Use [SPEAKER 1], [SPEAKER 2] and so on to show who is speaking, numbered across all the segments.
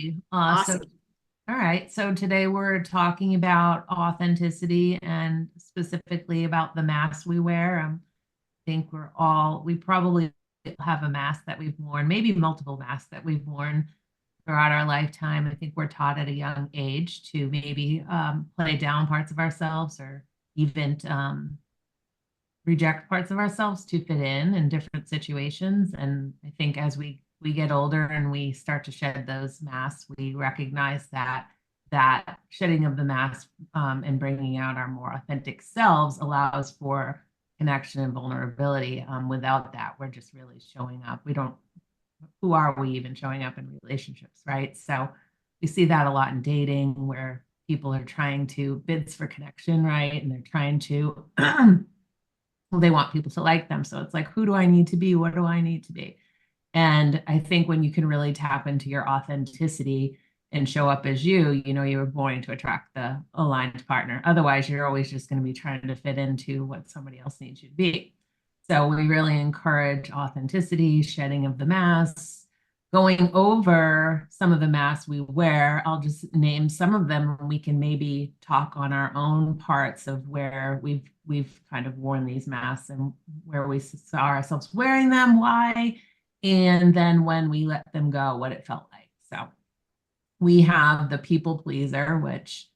[SPEAKER 1] So,
[SPEAKER 2] Awesome.
[SPEAKER 1] all right. So today we're talking about authenticity and specifically about the masks we wear. I think we probably have a mask that we've worn, maybe multiple masks that we've worn throughout our lifetime. I think we're taught at a young age to maybe play down parts of ourselves or even reject parts of ourselves to fit in different situations. And I think as we get older and we start to shed those masks, we recognize that shedding of the mask and bringing out our more authentic selves allows for connection and vulnerability. Without that, we're just really showing up. We don't. Who are we even showing up in relationships, right? So we see that a lot in dating, where people are trying to bids for connection, right? And they're trying to well, they want people to like them. So it's like, who do I need to be? What do I need to be? And I think when you can really tap into your authenticity and show up as you're going to attract the aligned partner. Otherwise, you're always just going to be trying to fit into what somebody else needs you to be. So we really encourage authenticity, shedding of the masks, going over some of the masks we wear. I'll just name some of them and we can maybe talk on our own parts of where we've kind of worn these masks and where we saw ourselves wearing them, why, and then when we let them go, what it felt like. So we have the people pleaser, which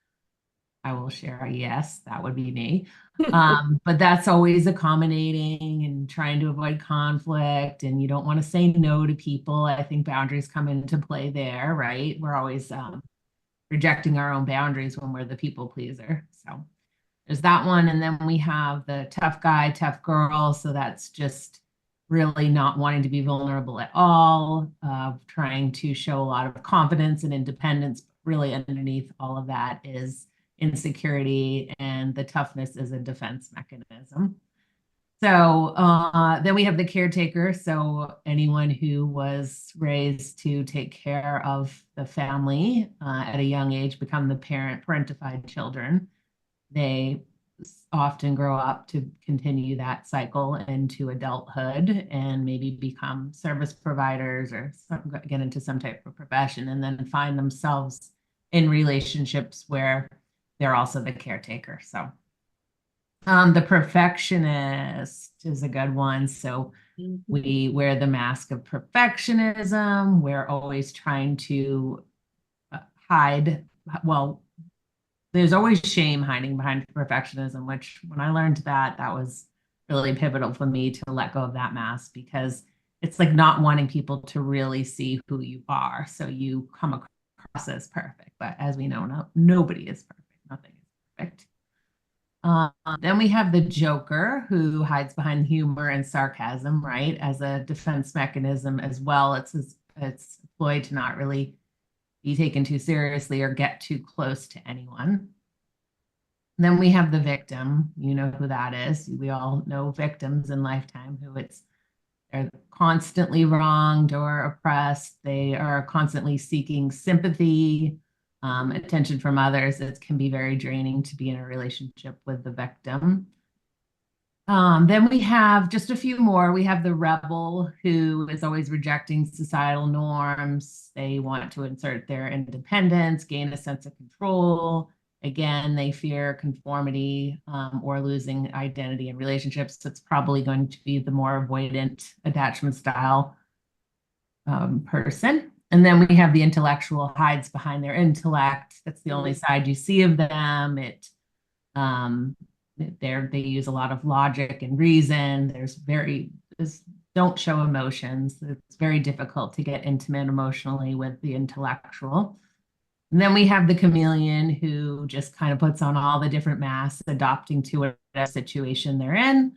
[SPEAKER 1] I will share. Yes, that would be me. But that's always accommodating and trying to avoid conflict, and you don't want to say no to people. I think boundaries come into play there, right? We're always rejecting our own boundaries when we're the people pleaser. So there's that one. And then we have the tough guy, tough girl. So that's just really not wanting to be vulnerable at all, trying to show a lot of confidence and independence. But really, underneath all of that is insecurity, and the toughness is a defense mechanism. So then we have the caretaker. So anyone who was raised to take care of the family at a young age become the parentified children. They often grow up to continue that cycle into adulthood and maybe become service providers or get into some type of profession and then find themselves in relationships where they're also the caretaker. So the perfectionist is a good one. So
[SPEAKER 2] Mhm.
[SPEAKER 1] we wear the mask of perfectionism. We're always trying to hide, well, there's always shame hiding behind perfectionism, which when I learned that, that was really pivotal for me to let go of that mask because it's like not wanting people to really see who you are. So you come across as perfect. But as we know, nobody is perfect. Nothing is perfect. Then we have the Joker who hides behind humor and sarcasm, right, as a defense mechanism as well. It's employed to not really be taken too seriously or get too close to anyone. Then we have the victim. You know who that is. We all know victims in lifetime who they're constantly wronged or oppressed. They are constantly seeking sympathy, attention from others. It can be very draining to be in a relationship with the victim. Then we have just a few more. We have the rebel who is always rejecting societal norms. They want to insert their independence, gain a sense of control. Again, they fear conformity or losing identity in relationships. So it's probably going to be the more avoidant attachment style person. And then we have the intellectual thehides behind their intellect. That's the only side you see of them. Um, they use a lot of logic and reason. There's don't show emotions. It's very difficult to get intimate emotionally with the intellectual. And then we have the chameleon who just kind of puts on all the different masks, adopting to whatever situation they're in.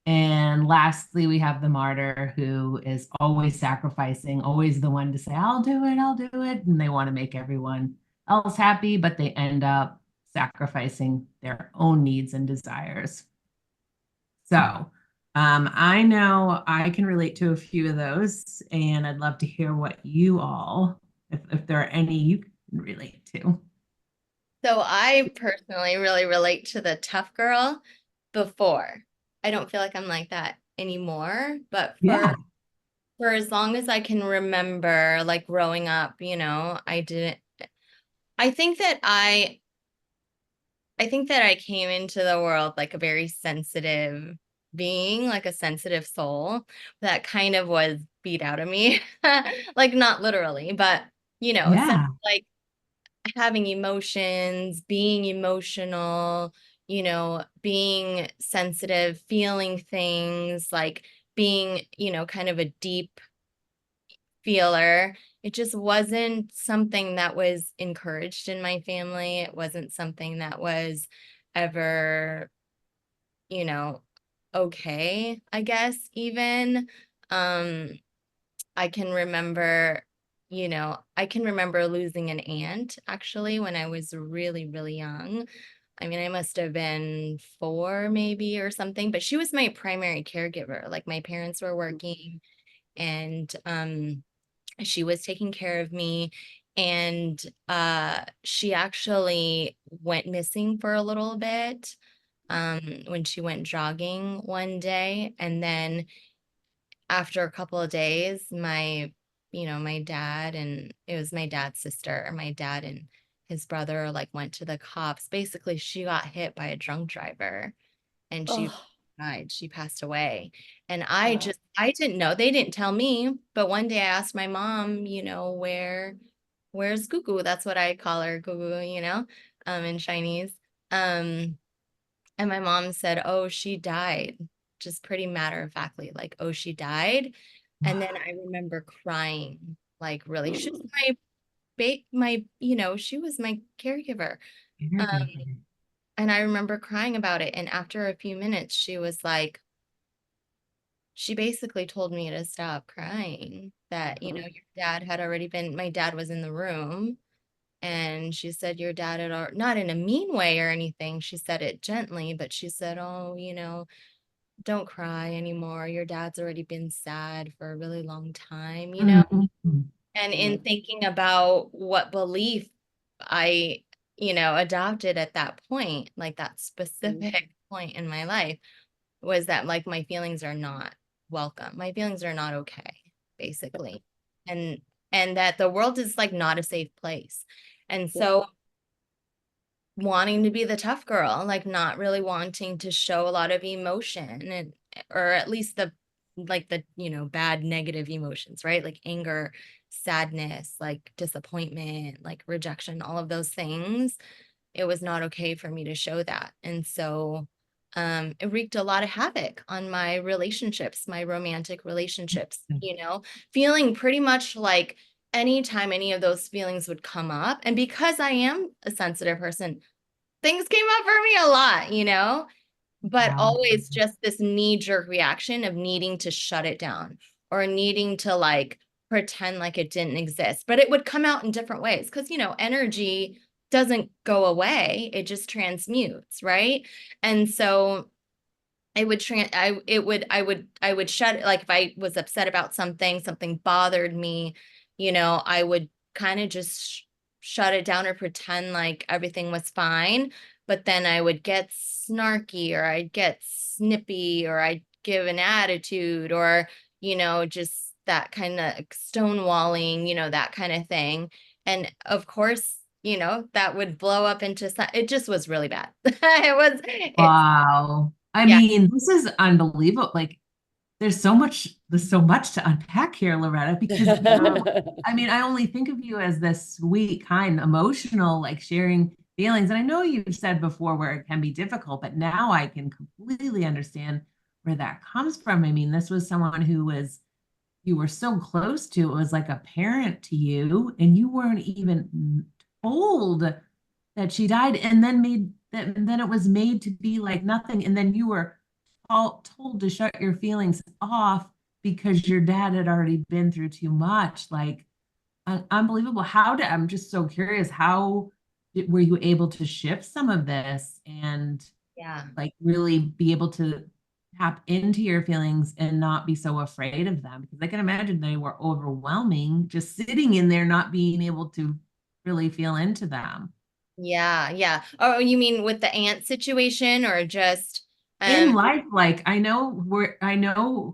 [SPEAKER 1] And lastly, we have the martyr who is always sacrificing, always the one to say, I'll do it, I'll do it. And they want to make everyone else happy, but they end up sacrificing their own needs and desires. So I know I can relate to a few of those, and I'd love to hear what you all, if there are any you can relate to.
[SPEAKER 2] So I personally really relate to the tough girl before. I don't feel like I'm like that anymore, but
[SPEAKER 1] Yeah.
[SPEAKER 2] for as long as I can remember, like growing up, I didn't, I think that I, I think that I came into the world like a very sensitive being, like a sensitive soul that kind of was beat out of me. Like not literally, but
[SPEAKER 1] Yeah.
[SPEAKER 2] like having emotions, being emotional, being sensitive, feeling things, like being, kind of a deep feeler. It just wasn't something that was encouraged in my family. It wasn't something that was ever, you know, okay, I guess, even. Um, I can remember, I can remember losing an aunt actually when I was really, really young. I mean, I must have been 4 maybe or something, but she was my primary caregiver. Like my parents were working and she was taking care of me, and she actually went missing for a little bit when she went jogging one day, and then after a couple of days my dad, and it was my dad's sister, my dad and his brother like went to the cops. Basically she got hit by a drunk driver and she
[SPEAKER 3] Oh,
[SPEAKER 2] died. She passed away. And
[SPEAKER 3] wow.
[SPEAKER 2] I didn't know. They didn't tell me. But one day I asked my mom, where's Gugu? That's what I call her, Gugu, in Chinese. Um, and my mom said, oh, she died. Just pretty matter of factly, like, oh, she died. And then I remember crying, like really. She was she was my caregiver. Um,
[SPEAKER 1] Caregiver.
[SPEAKER 2] and I remember crying about it. And after a few minutes, she basically told me to stop crying, that, your dad had already been, my dad was in the room. And she said, your dad had, not in a mean way or anything. She said it gently, but she said, oh, don't cry anymore. Your dad's already been sad for a really long time,
[SPEAKER 1] Mhm.
[SPEAKER 2] And in
[SPEAKER 3] Mm.
[SPEAKER 2] thinking about what belief I, adopted at that point, like that
[SPEAKER 3] Mm.
[SPEAKER 2] specific point in my life, was that like my feelings are not welcome. My feelings are not okay, basically. And that the world is like not a safe place. And
[SPEAKER 3] Yeah.
[SPEAKER 2] so wanting to be the tough girl, like not really wanting to show a lot of emotion, and or at least the bad negative emotions, right? Like anger, sadness, like disappointment, like rejection, all of those things. It was not okay for me to show that. And so it wreaked a lot of havoc on my relationships, my romantic relationships, feeling pretty much like anytime any of those feelings would come up. And because I am a sensitive person, things came up for me a lot, but
[SPEAKER 1] Wow.
[SPEAKER 2] always just this knee-jerk reaction of needing to shut it down or needing to like pretend like it didn't exist. But it would come out in different ways because, energy doesn't go away, it just transmutes, right? And so I would trans I would shut it, like if I was upset about something bothered me, I would kind of just shut it down or pretend like everything was fine. But then I would get snarky, or I'd get snippy, or I'd give an attitude, or, just that kind of stonewalling, that kind of thing. And of course, that would blow up into, it just was really bad. It's,
[SPEAKER 1] Wow. I
[SPEAKER 2] yeah.
[SPEAKER 1] mean, this is unbelievable. Like, there's so much to unpack here, Loretta, because I mean, I only think of you as this sweet, kind, emotional, like sharing feelings. And I know you've said before where it can be difficult, but now I can completely understand where that comes from. I mean, this was someone you were so close to. It was like a parent to you, and you weren't even told that she died, and then it was made to be like nothing, and then you were all told to shut your feelings off because your dad had already been through too much. Like unbelievable. I'm just so curious, were you able to shift some of this and
[SPEAKER 2] Yeah.
[SPEAKER 1] like really be able to tap into your feelings and not be so afraid of them? Because I can imagine they were overwhelming, just sitting in there, not being able to really feel into them.
[SPEAKER 2] Yeah, yeah. Oh, you mean with the ant situation, or just
[SPEAKER 1] In life, like I know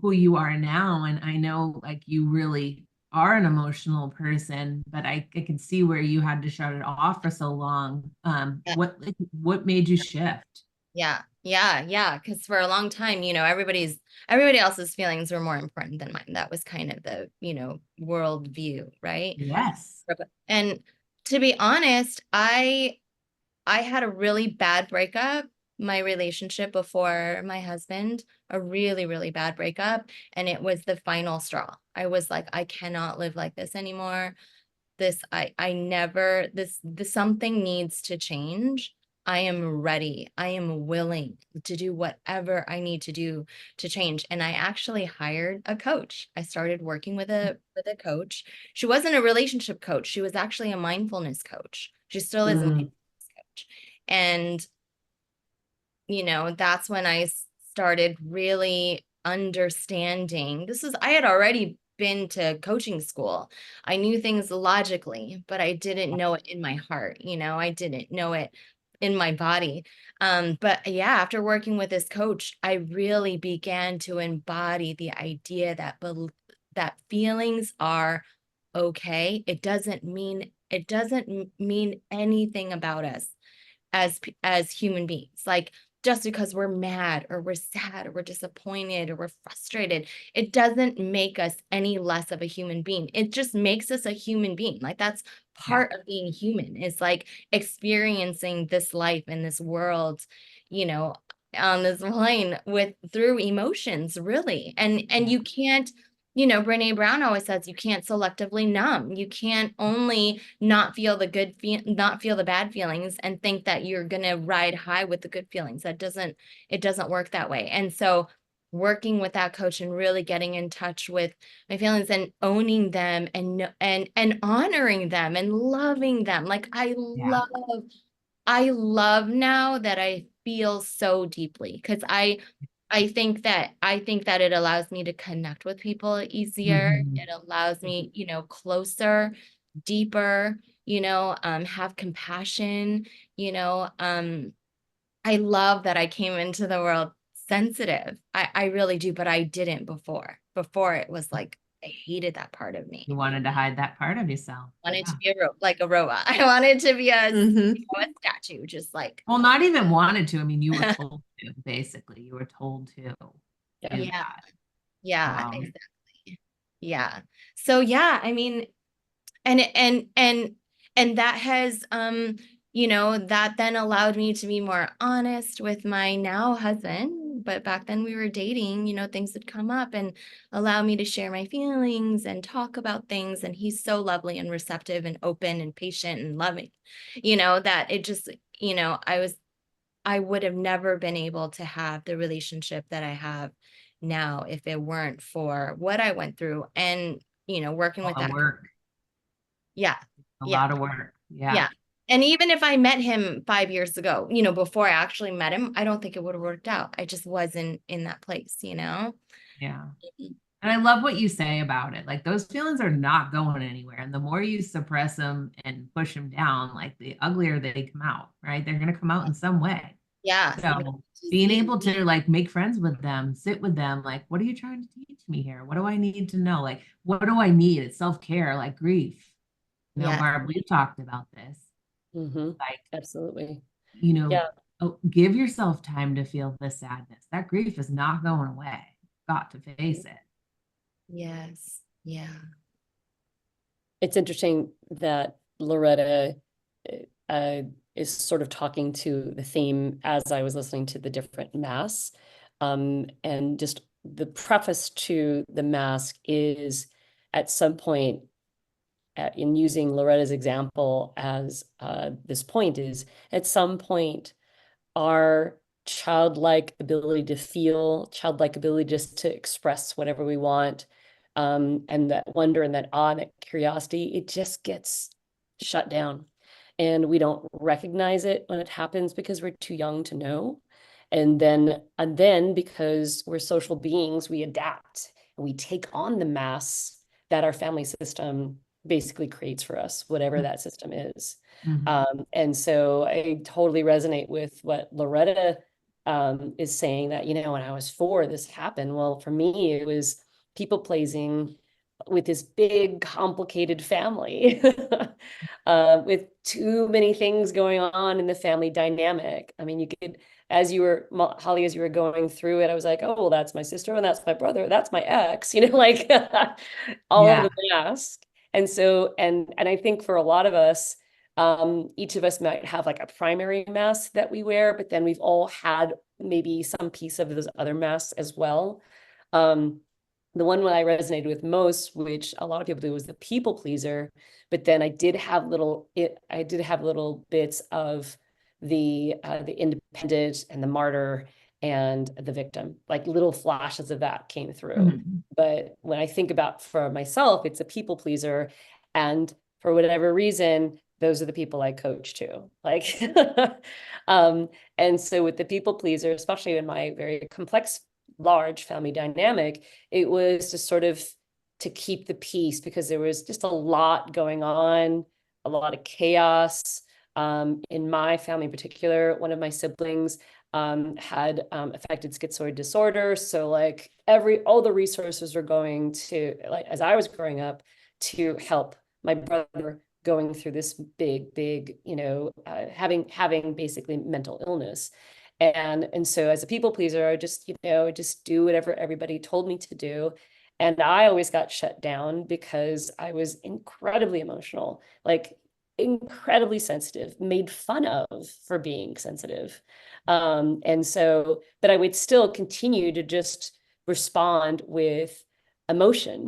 [SPEAKER 1] who you are now, and I know like you really are an emotional person, but I can see where you had to shut it off for so long. What made you shift?
[SPEAKER 2] Yeah, yeah, yeah. Because for a long time, everybody else's feelings were more important than mine. That was kind of the, world view, right?
[SPEAKER 1] Yes.
[SPEAKER 2] And to be honest, I had a really bad breakup, my relationship before my husband, a really, really bad breakup. And it was the final straw. I was like, I cannot live like this anymore. I never, this something needs to change. I am ready. I am willing to do whatever I need to do to change. And I actually hired a coach. I started working with a coach. She wasn't a relationship coach. She was actually a mindfulness coach. She still is a
[SPEAKER 1] Mm,
[SPEAKER 2] mindfulness coach. And that's when I started really understanding. I had already been to coaching school. I knew things logically, but I didn't know it in my heart. I didn't know it in my body. But yeah, after working with this coach, I really began to embody the idea that feelings are okay. It doesn't mean anything about us as human beings. Like, just because we're mad or we're sad or we're disappointed or we're frustrated, it doesn't make us any less of a human being. It just makes us a human being. Like, that's
[SPEAKER 1] yeah.
[SPEAKER 2] part of being human, is like experiencing this life and this world, you know, on this plane with through emotions, really. And
[SPEAKER 1] Yeah.
[SPEAKER 2] you can't, Brene Brown always says you can't selectively numb. You can't only not feel the bad feelings and think that you're gonna ride high with the good feelings. It doesn't work that way. And so working with that coach and really getting in touch with my feelings and owning them and honoring them and loving them. Like,
[SPEAKER 1] Yeah.
[SPEAKER 2] I love now that I feel so deeply, because I think that it allows me to connect with people easier.
[SPEAKER 1] Mhm.
[SPEAKER 2] It allows me, closer, deeper, have compassion, you know. I love that I came into the world sensitive. I really do, but I didn't before. Before, it was like I hated that part of me.
[SPEAKER 1] You wanted to hide that part of yourself.
[SPEAKER 2] Wanted to
[SPEAKER 1] Yeah.
[SPEAKER 2] be like a robot. I wanted to be
[SPEAKER 1] Hmm.
[SPEAKER 2] a statue, just like,
[SPEAKER 1] Well, not even wanted to. I mean, you were told to, basically. You were told to
[SPEAKER 3] Yeah.
[SPEAKER 1] do
[SPEAKER 2] yeah,
[SPEAKER 1] that.
[SPEAKER 2] yeah,
[SPEAKER 1] Wow.
[SPEAKER 2] exactly. Yeah. So yeah, I mean, and that has that then allowed me to be more honest with my now husband. But back then we were dating, things would come up and allow me to share my feelings and talk about things, and he's so lovely and receptive and open and patient and loving, that it just, I would have never been able to have the relationship that I have now if it weren't for what I went through and working with
[SPEAKER 1] A lot of
[SPEAKER 2] that.
[SPEAKER 1] work.
[SPEAKER 2] Yeah.
[SPEAKER 1] A
[SPEAKER 2] Yeah.
[SPEAKER 1] lot of work. Yeah.
[SPEAKER 2] Yeah. And even if I met him 5 years ago, before I actually met him, I don't think it would have worked out. I just wasn't in that place.
[SPEAKER 1] Yeah. And I love what you say about it. Like those feelings are not going anywhere. And the more you suppress them and push them down, like the uglier they come out, right? They're going to come out in some way.
[SPEAKER 2] Yeah.
[SPEAKER 1] So being able to like make friends with them, sit with them, like, what are you trying to teach me here? What do I need to know? Like, what do I need? It's self-care, like grief.
[SPEAKER 2] Yeah.
[SPEAKER 1] Barb, we've talked about this.
[SPEAKER 3] Hmm.
[SPEAKER 1] Like,
[SPEAKER 3] Absolutely.
[SPEAKER 1] you know,
[SPEAKER 3] Yeah.
[SPEAKER 1] give yourself time to feel the sadness. That grief is not going away. Got to face it.
[SPEAKER 2] Yes. Yeah.
[SPEAKER 3] It's interesting that Loretta uh, is sort of talking to the theme as I was listening to the different masks. And just the preface to the mask is at some point, in using Loretta's example as this point, is at some point our childlike ability to feel, childlike ability just to express whatever we want, and that wonder and that awe and that curiosity, it just gets shut down. And we don't recognize it when it happens because we're too young to know. And then because we're social beings, we adapt and we take on the mass that our family system basically creates for us, whatever that system is.
[SPEAKER 1] Mhm.
[SPEAKER 3] And so I totally resonate with what Loretta is saying that, you know, when I was 4, this happened. Well, for me, it was people pleasing with this big, complicated family, with too many things going on in the family dynamic. I mean, you could, as you were, Holly, as you were going through it, I was like, oh, well, that's my sister, and that's my brother, that's my ex, you know, like all over
[SPEAKER 1] Yeah.
[SPEAKER 3] the mask. And so, and I think for a lot of us, each of us might have like a primary mask that we wear, but then we've all had maybe some piece of those other masks as well. The one I resonated with most, which a lot of people do, was the people pleaser. But then I did have little bits of the independent and the martyr and the victim, like little flashes of that came through.
[SPEAKER 1] Mhm.
[SPEAKER 3] But when I think about for myself, it's a people pleaser. And for whatever reason, those are the people I coach too. Like, and so with the people pleaser, especially in my very complex, large family dynamic, it was just sort of to keep the peace because there was just a lot going on, a lot of chaos. In my family in particular, one of my siblings had affected schizoid disorder. So like all the resources were going to, like, as I was growing up, to help my brother going through this big, you know, having basically mental illness. And so as a people pleaser, I just, you know, just do whatever everybody told me to do. And I always got shut down because I was incredibly emotional, like incredibly sensitive, made fun of for being sensitive. And so, but I would still continue to just respond with emotion.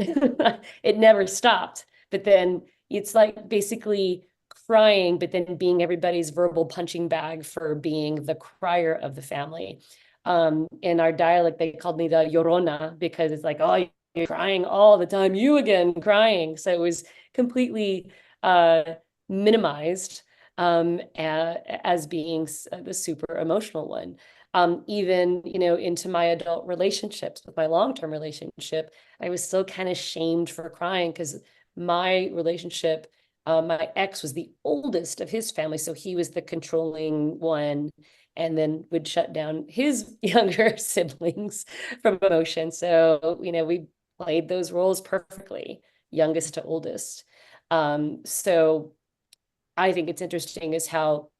[SPEAKER 3] It never stopped. But then it's like basically crying, but then being everybody's verbal punching bag for being the crier of the family. In our dialect, they called me the llorona because it's like, oh, you're crying all the time, you again crying. So it was completely minimized as being the super emotional one. Even, you know, into my adult relationships with my long-term relationship, I was still kind of shamed for crying because my relationship, my ex was the oldest of his family, so he was the controlling one and then would shut down his younger siblings from emotion. So, you know, we played those roles perfectly, youngest to oldest. So I think it's interesting is how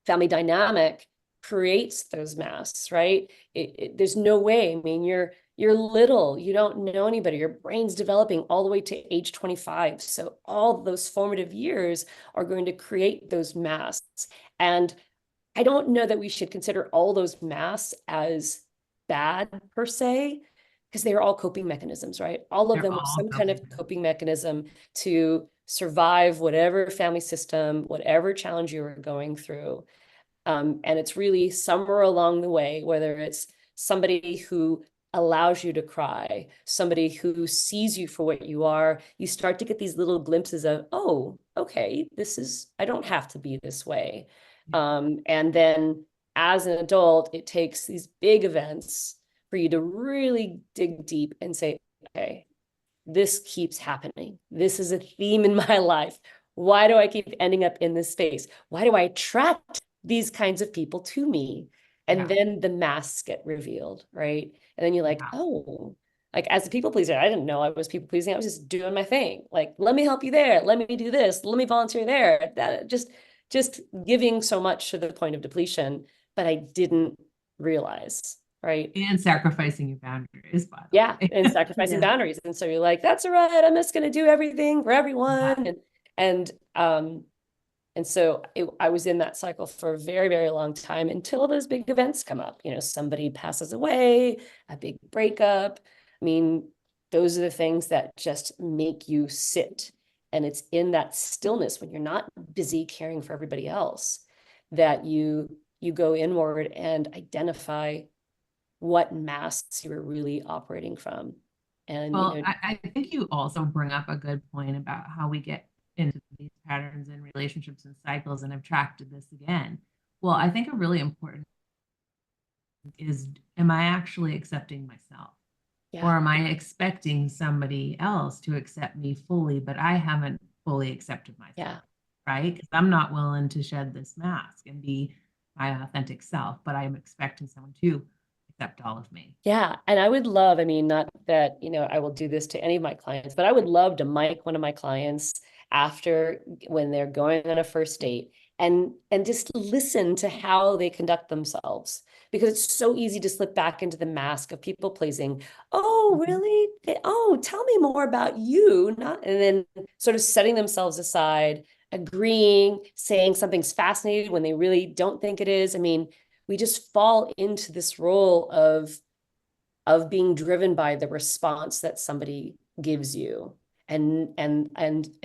[SPEAKER 3] family dynamic creates those masks, right? There's no way. I mean, you're little, you don't know anybody, your brain's developing all the way to age 25. So all those formative years are going to create those masks. And I don't know that we should consider all those masks as bad per se, because they are all coping mechanisms, right? All of
[SPEAKER 1] They're
[SPEAKER 3] them were
[SPEAKER 1] all
[SPEAKER 3] some kind of
[SPEAKER 1] coping.
[SPEAKER 3] coping mechanism to survive whatever family system, whatever challenge you were going through. And it's really somewhere along the way, whether it's somebody who allows you to cry, somebody who sees you for what you are, you start to get these little glimpses of, oh, okay, I don't have to be this way. And then as an adult, it takes these big events for you to really dig deep and say, okay, this keeps happening. This is a theme in my life. Why do I keep ending up in this space? Why do I attract these kinds of people to me? And then the masks get revealed, right? And then you're like, oh, like as a people pleaser, I didn't know I was people pleasing. I was just doing my thing. Like, let me help you there. Let me do this. Let me volunteer there. That just giving so much to the point of depletion, but I didn't realize, right?
[SPEAKER 1] And sacrificing your boundaries, by the
[SPEAKER 3] Yeah,
[SPEAKER 1] way.
[SPEAKER 3] and sacrificing
[SPEAKER 1] Yeah.
[SPEAKER 3] boundaries. And so you're like, that's all right. I'm just going to do everything for everyone.
[SPEAKER 1] Yeah.
[SPEAKER 3] And so I was in that cycle for a very, very long time until those big events come up. You know, somebody passes away, a big breakup. I mean, those are the things that just make you sit. And it's in that stillness when you're not busy caring for everybody else that you go inward and identify what masks you were really operating from. And, you
[SPEAKER 1] Well,
[SPEAKER 3] know,
[SPEAKER 1] I think you also bring up a good point about how we get into these patterns and relationships and cycles, and I've tracked this again. Well, I think a really important is, am I actually accepting myself?
[SPEAKER 3] yeah,
[SPEAKER 1] Or am I expecting somebody else to accept me fully, but I haven't fully accepted myself,
[SPEAKER 3] yeah,
[SPEAKER 1] right? Because I'm not willing to shed this mask and be my authentic self, but I'm expecting someone to accept all of me.
[SPEAKER 3] Yeah. And I would love, I mean, not that, you know, I will do this to any of my clients, but I would love to mic one of my clients after when they're going on a first date and just listen to how they conduct themselves, because it's so easy to slip back into the mask of people pleasing. Oh, really? Oh, tell me more about you. Not, and then sort of setting themselves aside, agreeing, saying something's fascinating when they really don't think it is. I mean, we just fall into this role of being driven by the response that somebody gives you, and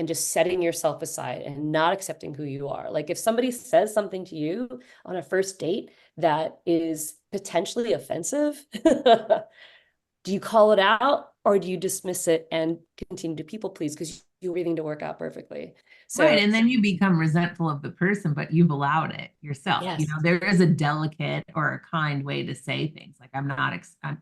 [SPEAKER 3] just setting yourself aside and not accepting who you are. Like if somebody says something to you on a first date that is potentially offensive, do you call it out or do you dismiss it and continue to people please because you want everything to work out perfectly? So
[SPEAKER 1] Right. And then you become resentful of the person, but you've allowed it yourself. You
[SPEAKER 3] yes,
[SPEAKER 1] know, there is a delicate or a kind way to say things like, I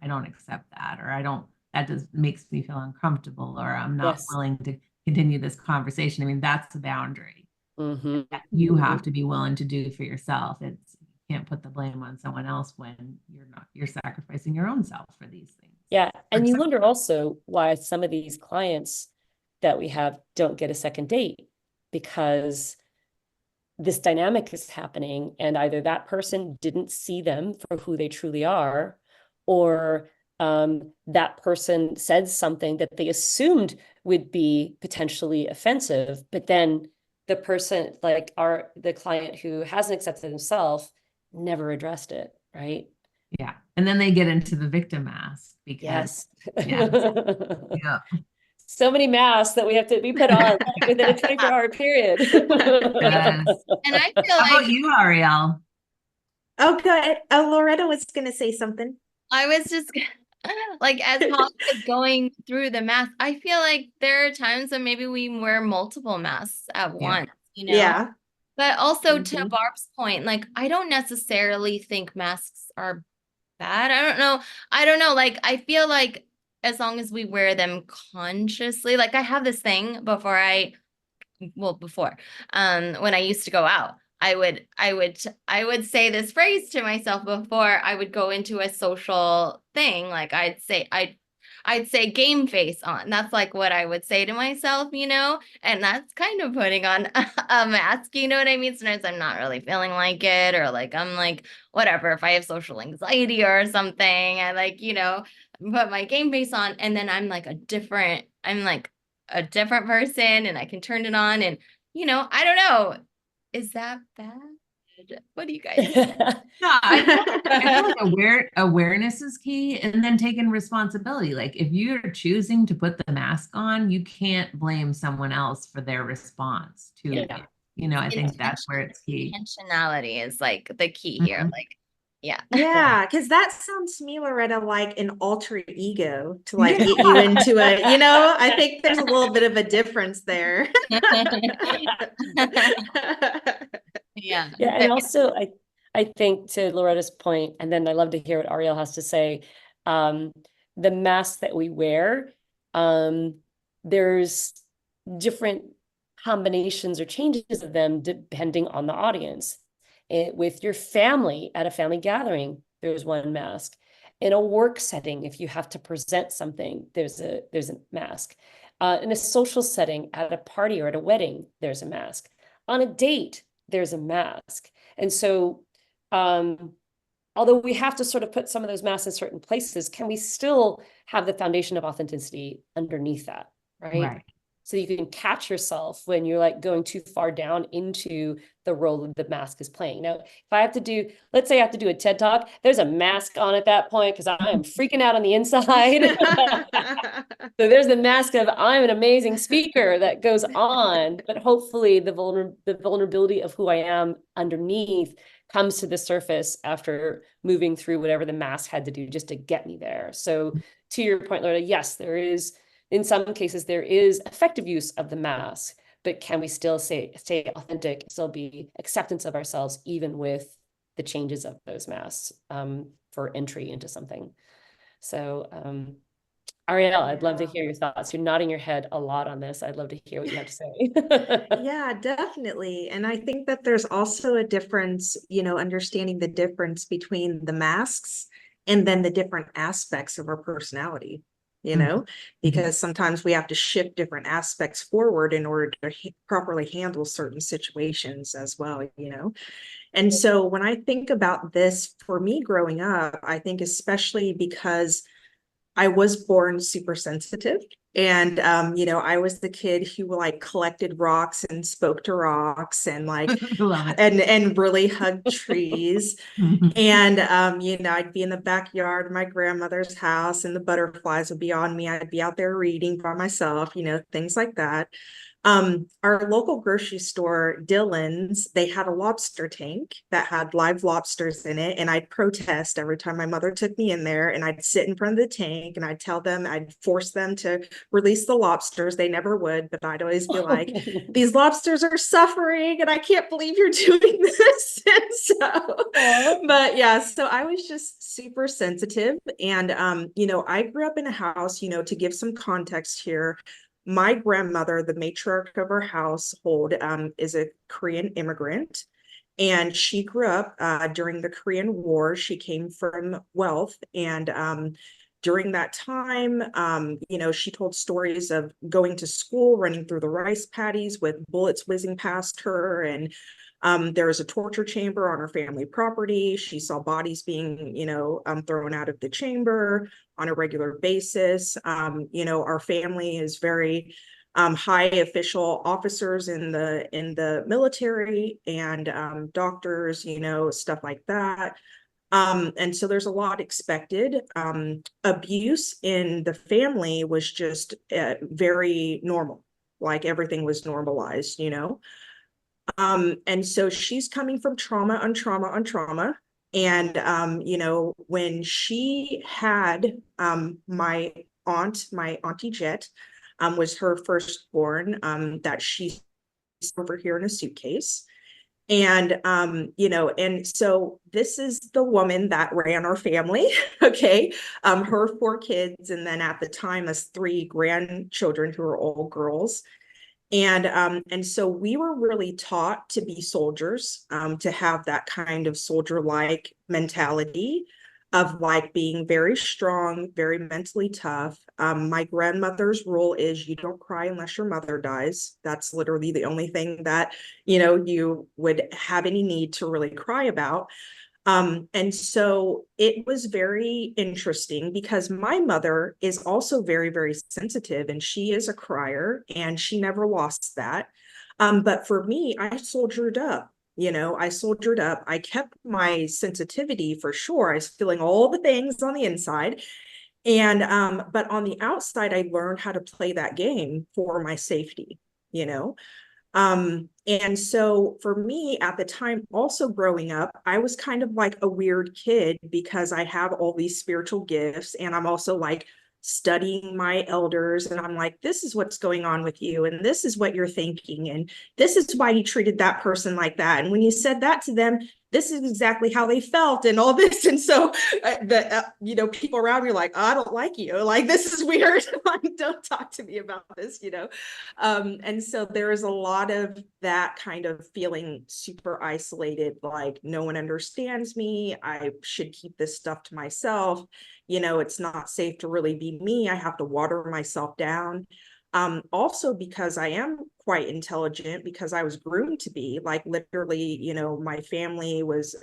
[SPEAKER 1] don't accept that, or I don't, that just makes me feel uncomfortable, or I'm not
[SPEAKER 3] yes.
[SPEAKER 1] willing to continue this conversation. I mean, that's the boundary
[SPEAKER 3] Mhm.
[SPEAKER 1] that you have to be willing to do for yourself. It's, you can't put the blame on someone else when you're sacrificing your own self for these things.
[SPEAKER 3] Yeah.
[SPEAKER 1] Or
[SPEAKER 3] And you wonder also why some of these clients that we have don't get a second date, because this dynamic is happening and either that person didn't see them for who they truly are, or that person said something that they assumed would be potentially offensive, but then the person, like the client who hasn't accepted himself, never addressed it, right?
[SPEAKER 1] Yeah. And then they get into the victim mask because,
[SPEAKER 3] Yes.
[SPEAKER 1] yeah, yeah.
[SPEAKER 3] So many masks that we have to be put on within a 24-hour period.
[SPEAKER 1] Yes.
[SPEAKER 2] And I feel
[SPEAKER 1] How about
[SPEAKER 2] like
[SPEAKER 1] you, Ariel?
[SPEAKER 4] Oh, good. Oh, Loretta was going to say something.
[SPEAKER 2] I was just like, as Holly was going through the mask, I feel like there are times when maybe we wear multiple masks at
[SPEAKER 1] Yeah.
[SPEAKER 2] once, you know?
[SPEAKER 4] Yeah.
[SPEAKER 2] But also to
[SPEAKER 4] Mhm.
[SPEAKER 2] Barb's point, like, I don't necessarily think masks are bad. I don't know. I don't know. Like, I feel like as long as we wear them consciously, like I have this thing before when I used to go out, I would say this phrase to myself before I would go into a social thing. Like I'd say game face on. That's like what I would say to myself, you know, and that's kind of putting on a mask, you know what I mean? Sometimes I'm not really feeling like it, or like I'm like, whatever, if I have social anxiety or something, I like, you know, put my game face on, and then I'm like a different person, and I can turn it on, and you know, I don't know. Is that bad? What do you guys think?
[SPEAKER 1] No, I feel like awareness is key, and then taking responsibility. Like if you're choosing to put the mask on, you can't blame someone else for their response to
[SPEAKER 3] Yeah.
[SPEAKER 1] it. You know, I think that's where it's key.
[SPEAKER 2] Intentionality is like the key here.
[SPEAKER 1] Mhm.
[SPEAKER 2] Like, yeah.
[SPEAKER 4] Yeah, because that sounds to me, Loretta, like an alter ego to like
[SPEAKER 1] Yeah.
[SPEAKER 4] get you into a, I think there's a little bit of a difference there.
[SPEAKER 2] Yeah.
[SPEAKER 3] Yeah, and also I think to Loretta's point, and then I love to hear what Ariel has to say. Um, the masks that we wear, there's different combinations or changes of them depending on the audience. With your family at a family gathering, there's one mask. In a work setting, if you have to present something, there's a mask. In a social setting, at a party or at a wedding, there's a mask. On a date, there's a mask. And so, although we have to sort of put some of those masks in certain places, can we still have the foundation of authenticity underneath that, right?
[SPEAKER 1] Right.
[SPEAKER 3] So you can catch yourself when you're like going too far down into the role that the mask is playing. Now, if I have to do, let's say I have to do a TED Talk, there's a mask on at that point because I am freaking out on the inside. So there's the mask of I'm an amazing speaker that goes on, but hopefully the vulnerability of who I am underneath comes to the surface after moving through whatever the mask had to do just to get me there. So to your point, Loretta, yes, there is, in some cases, there is effective use of the mask, but can we still stay authentic, still be acceptance of ourselves, even with the changes of those masks for entry into something? So Ariel, I'd love to
[SPEAKER 4] Yeah.
[SPEAKER 3] hear your thoughts. You're nodding your head a lot on this. I'd love to hear what you have to say.
[SPEAKER 4] Yeah, definitely. And I think that there's also a difference, understanding the difference between the masks and then the different aspects of our personality,
[SPEAKER 1] Mhm.
[SPEAKER 4] because sometimes we have to shift different aspects forward in order to properly handle certain situations as well. And so when I think about this for me growing up, I think especially because I was born super sensitive. And I was the kid who like collected rocks and spoke to rocks and like
[SPEAKER 1] Love it.
[SPEAKER 4] and really hugged trees. And I'd be in the backyard of my grandmother's house and the butterflies would be on me. I'd be out there reading by myself, things like that. Our local grocery store, Dillon's, they had a lobster tank that had live lobsters in it. And I'd protest every time my mother took me in there, and I'd sit in front of the tank and I'd tell them, I'd force them to release the lobsters. They never would, but I'd always be like, these lobsters are suffering and I can't believe you're doing this. And so, but yeah, so I was just super sensitive. And, I grew up in a house, to give some context here. My grandmother, the matriarch of our household, is a Korean immigrant. And she grew up during the Korean War. She came from wealth. And during that time, she told stories of going to school, running through the rice paddies with bullets whizzing past her. And there was a torture chamber on her family property. She saw bodies being, thrown out of the chamber on a regular basis. Our family is very high official officers in the military and doctors, stuff like that. And so there's a lot expected. Abuse in the family was just very normal, like everything was normalized. And so she's coming from trauma on trauma on trauma. And, when she had my Auntie Jet, was her firstborn, that she's over here in a suitcase. And, and so this is the woman that ran our family. Okay. Her 4 kids. And then at the time, us 3 grandchildren who are all girls. And so we were really taught to be soldiers, to have that kind of soldier-like mentality of like being very strong, very mentally tough. My grandmother's rule is you don't cry unless your mother dies. That's literally the only thing that, you would have any need to really cry about. And so it was very interesting because my mother is also very, very sensitive and she is a crier and she never lost that. But for me, I soldiered up. I soldiered up. I kept my sensitivity for sure. I was feeling all the things on the inside. And but on the outside, I learned how to play that game for my safety, you know. And so for me at the time, also growing up, I was kind of like a weird kid because I have all these spiritual gifts and I'm also like studying my elders and I'm like, this is what's going on with you and this is what you're thinking and this is why you treated that person like that. And when you said that to them, this is exactly how they felt and all this. And so people around me are like, oh, I don't like you. Like, this is weird. Like, don't talk to me about this. And so there is a lot of that kind of feeling super isolated, like no one understands me. I should keep this stuff to myself. It's not safe to really be me. I have to water myself down. Also because I am quite intelligent because I was groomed to be like literally, my family was,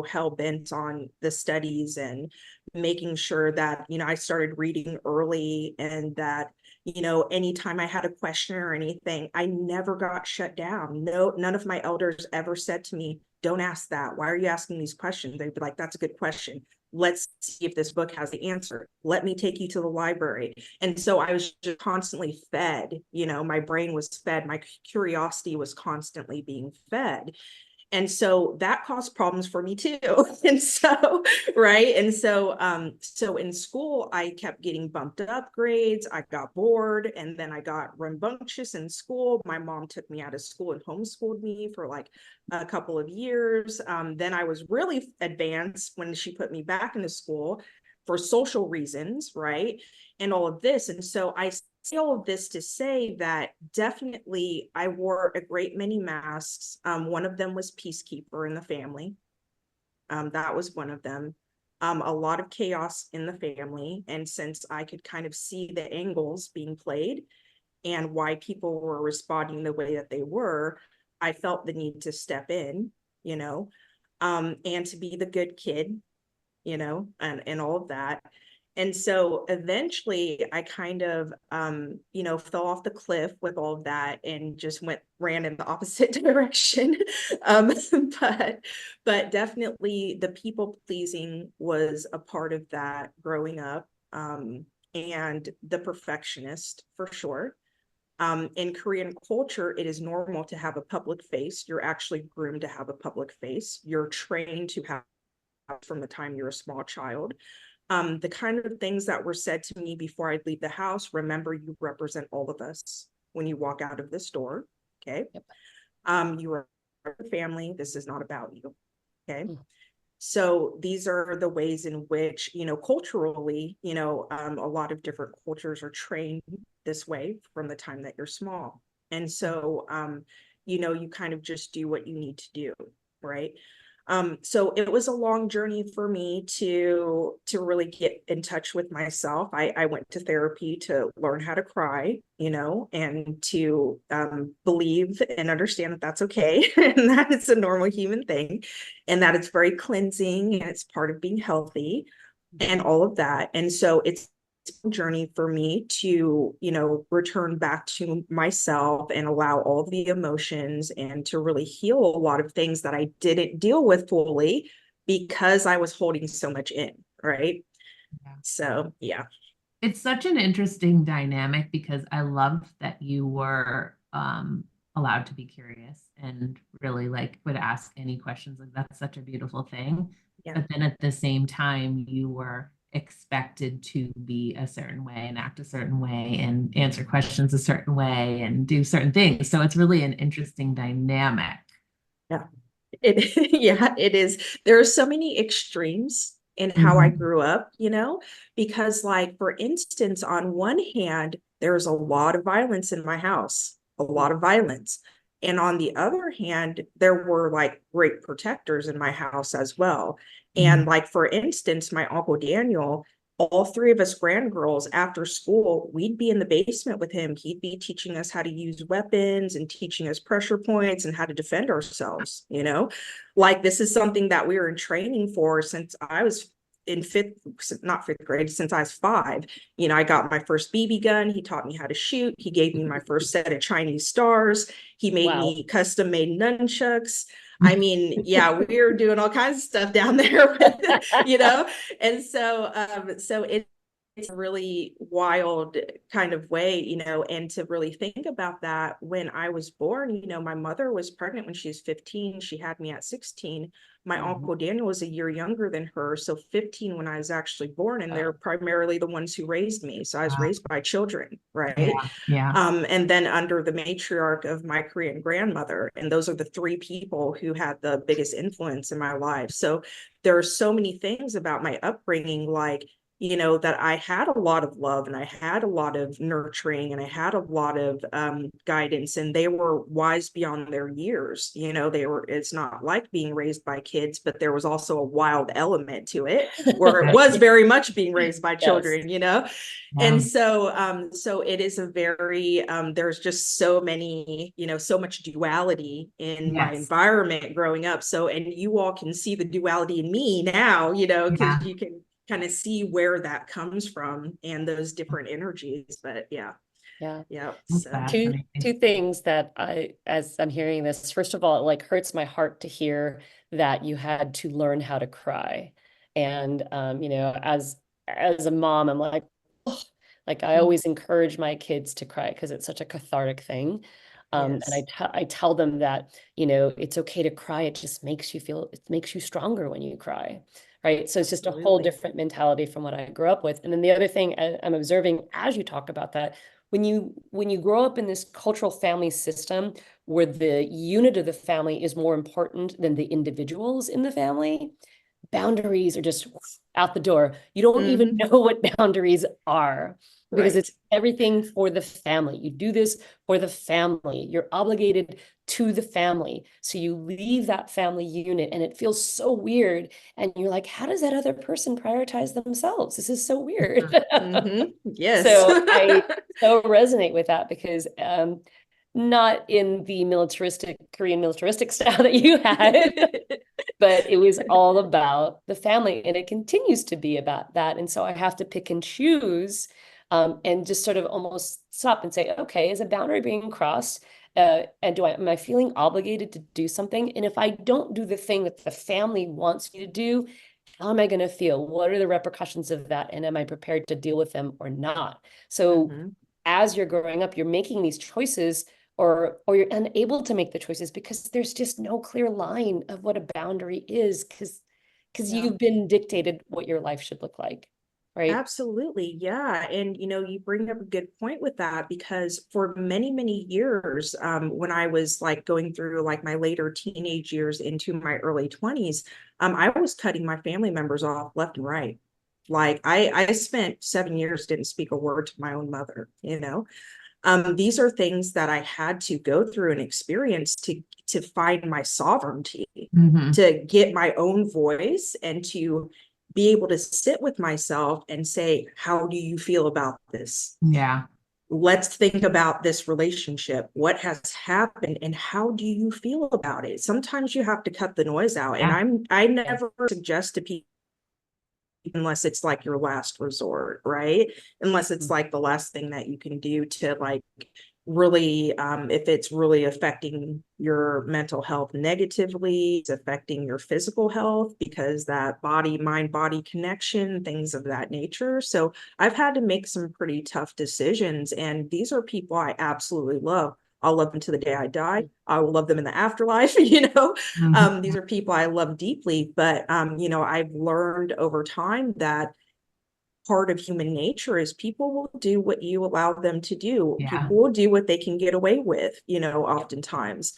[SPEAKER 4] hell bent on the studies and making sure that, I started reading early and that, anytime I had a question or anything, I never got shut down. No, none of my elders ever said to me, don't ask that. Why are you asking these questions? They'd be like, that's a good question. Let's see if this book has the answer. Let me take you to the library. And so I was just constantly fed, my brain was fed, my curiosity was constantly being fed. And so that caused problems for me too. And so, right. And so, so in school, I kept getting bumped up grades. I got bored and then I got rambunctious in school. My mom took me out of school and homeschooled me for like a couple of years. Then I was really advanced when she put me back into school for social reasons, right? And all of this. And so I say all of this to say that definitely I wore a great many masks. One of them was peacekeeper in the family. That was one of them. A lot of chaos in the family. And since I could kind of see the angles being played and why people were responding the way that they were, I felt the need to step in, you know, and to be the good kid, you know, and all of that. And so eventually I kind of, you know, fell off the cliff with all of that and just ran in the opposite direction. Um, but, but definitely the people pleasing was a part of that growing up. And the perfectionist for sure. In Korean culture, it is normal to have a public face. You're actually groomed to have a public face. You're trained to have from the time you're a small child. The kind of things that were said to me before I'd leave the house, remember, you represent all of us when you walk out of this door. Okay. Yep. You are a family. This is not about you. Okay. Mm. So these are the ways in which, you know, culturally, you know, a lot of different cultures are trained this way from the time that you're small. And so, you know, you kind of just do what you need to do. Right. So it was a long journey for me to really get in touch with myself. I went to therapy to learn how to cry, you know, and to believe and understand that that's okay and that it's a normal human thing and that it's very cleansing and it's part of being healthy and all of that. And so it's a journey for me to, you know, return back to myself and allow all the emotions and to really heal a lot of things that I didn't deal with fully because I was holding so much in, right? Yeah. So, yeah.
[SPEAKER 1] It's such an interesting dynamic because I love that you were allowed to be curious and really like would ask any questions. Like that's such a beautiful thing. Yeah. But then at the same time, you were expected to be a certain way and act a certain way and answer questions a certain way and do certain things. So it's really an interesting dynamic.
[SPEAKER 4] Yeah, it is. There are so many extremes in how I grew up, you know, because like, for instance, on one hand, there's a lot of violence in my house, a lot of violence. And on the other hand, there were like great protectors in my house as well. And like, for instance, my Uncle Daniel, all three of us grand girls after school, we'd be in the basement with him. He'd be teaching us how to use weapons and teaching us pressure points and how to defend ourselves, you know, like this is something that we were in training for since I was in not fifth grade, since I was 5. You know, I got my first BB gun. He taught me how to shoot. He gave me my first set of Chinese stars. He made me custom made nunchucks. I mean, yeah, we were doing all kinds of stuff down there, with, you know, and so, so it's a really wild kind of way, you know, and to really think about that when I was born, you know, my mother was pregnant when she was 15. She had me at 16. My Uncle Daniel was a year younger than her. So 15 when I was actually born, and they're primarily the ones who raised me. So I was raised by children, right?
[SPEAKER 1] Yeah.
[SPEAKER 4] And then under the matriarch of my Korean grandmother. And those are the 3 people who had the biggest influence in my life. So there are so many things about my upbringing, like, you know, that I had a lot of love and I had a lot of nurturing and I had a lot of guidance, and they were wise beyond their years. You know, it's not like being raised by kids, but there was also a wild element to it where it was very much being raised by children, you know? And so, so it is a very, there's just so many, you know, so much duality in my environment growing up. So, and you all can see the duality in me now, you know, because you can kind of see where that comes from and those different energies. But yeah. So.
[SPEAKER 3] Two things that as I'm hearing this, first of all, it like hurts my heart to hear that you had to learn how to cry. And you know, as a mom, I'm like, oh, like I always encourage my kids to cry because it's such a cathartic thing. And I tell them that, you know, it's okay to cry. It just makes you stronger when you cry. Right. So it's just a whole different mentality from what I grew up with. And then the other thing I'm observing as you talk about that, when you grow up in this cultural family system where the unit of the family is more important than the individuals in the family, boundaries are just out the door. You don't even know what boundaries are, because it's everything for the family. You do this for the family. You're obligated to the family. So you leave that family unit and it feels so weird. And you're like, how does that other person prioritize themselves? This is so weird.
[SPEAKER 4] Yes.
[SPEAKER 3] So I so resonate with that, because not in the Korean militaristic style that you had, but it was all about the family, and it continues to be about that. And so I have to pick and choose, and just sort of almost stop and say, okay, is a boundary being crossed? And am I feeling obligated to do something? And if I don't do the thing that the family wants me to do, how am I going to feel? What are the repercussions of that? And am I prepared to deal with them or not? So as you're growing up, you're making these choices, or you're unable to make the choices because there's just no clear line of what a boundary is, because you've been dictated what your life should look like, right?
[SPEAKER 4] Absolutely. Yeah. And, you bring up a good point with that, because for many, many years, when I was like going through like my later teenage years into my early 20s, I was cutting my family members off left and right. Like I spent 7 years, didn't speak a word to my own mother, these are things that I had to go through and experience to find my sovereignty, to get my own voice, and to be able to sit with myself and say, how do you feel about this?
[SPEAKER 1] Yeah.
[SPEAKER 4] Let's think about this relationship. What has happened and how do you feel about it? Sometimes you have to cut the noise out. And I never suggest to people, unless it's like your last resort, right? Unless it's like the last thing that you can do to like really, if it's really affecting your mental health negatively, it's affecting your physical health, because that body, mind, body connection, things of that nature. So I've had to make some pretty tough decisions, and these are people I absolutely love. I'll love them to the day I die. I will love them in the afterlife. These are people I love deeply, but I've learned over time that part of human nature is people will do what you allow them to do.
[SPEAKER 1] Yeah.
[SPEAKER 4] People will do what they can get away with, oftentimes.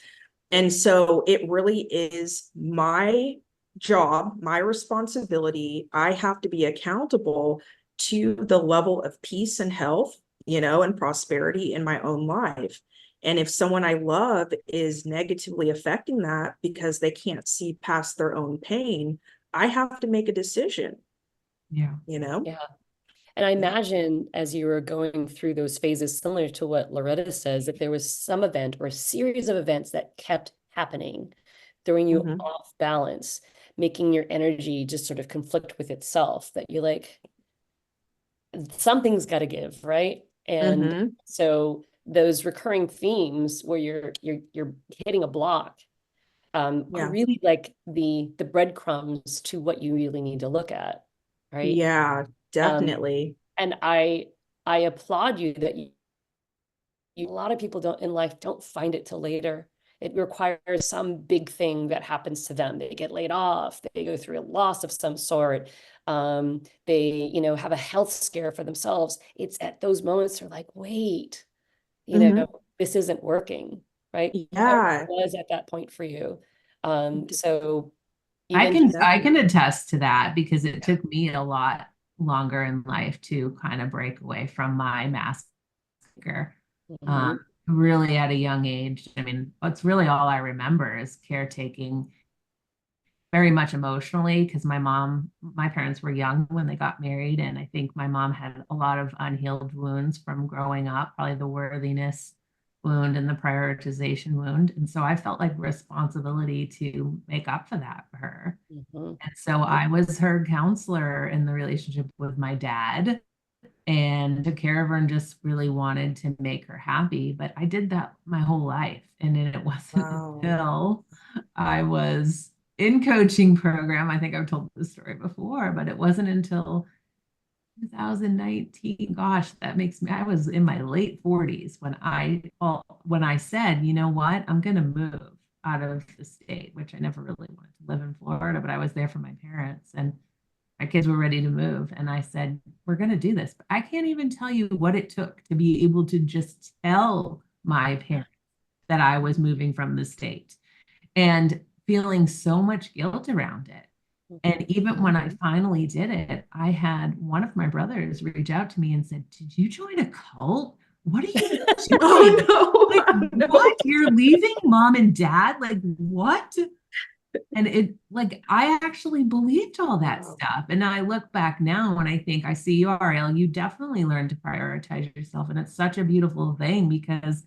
[SPEAKER 4] And so it really is my job, my responsibility. I have to be accountable to the level of peace and health, and prosperity in my own life. And if someone I love is negatively affecting that because they can't see past their own pain, I have to make a decision.
[SPEAKER 1] Yeah.
[SPEAKER 3] Yeah. And I imagine as you were going through those phases, similar to what Loretta says, if there was some event or a series of events that kept happening, throwing you off balance, making your energy just sort of conflict with itself, that you're like, something's got to give, right? And so those recurring themes where you're hitting a block, are really like the breadcrumbs to what you really need to look at, right?
[SPEAKER 4] Yeah, definitely.
[SPEAKER 3] And I applaud you that a lot of people don't find it till later. It requires some big thing that happens to them. They get laid off, they go through a loss of some sort. They, have a health scare for themselves. It's at those moments they're like, wait, this isn't working, right?
[SPEAKER 4] Yeah.
[SPEAKER 3] It was at that point for you. So
[SPEAKER 1] I
[SPEAKER 3] even
[SPEAKER 1] can attest to that, because it took me a lot longer in life to kind of break away from my mask maker. Really at a young age. I mean, what's really all I remember is caretaking, very much emotionally, because my parents were young when they got married, and I think my mom had a lot of unhealed wounds from growing up, probably the worthiness wound and the prioritization wound. And so I felt like responsibility to make up for that for her. And so I was her counselor in the relationship with my dad, and took care of her and just really wanted to make her happy. But I did that my whole life. And then it wasn't until I was in coaching program. I think I've told this story before, but it wasn't until 2019. Gosh, I was in my late 40s when I said, you know what, I'm going to move out of the state, which I never really wanted to live in Florida, but I was there for my parents, and my kids were ready to move. And I said, we're going to do this. But I can't even tell you what it took to be able to just tell my parents that I was moving from the state, and feeling so much guilt around it. And even when I finally did it, I had one of my brothers reach out to me and said, "Did you join a cult? What are you doing?
[SPEAKER 4] Oh no.
[SPEAKER 1] Like,
[SPEAKER 4] Oh, no.
[SPEAKER 1] what? You're leaving mom and dad? Like, what?" And it, like, I actually believed all that
[SPEAKER 4] Wow.
[SPEAKER 1] stuff. And I look back now and I think, I see you, Ariel, you definitely learned to prioritize yourself. And it's such a beautiful thing because,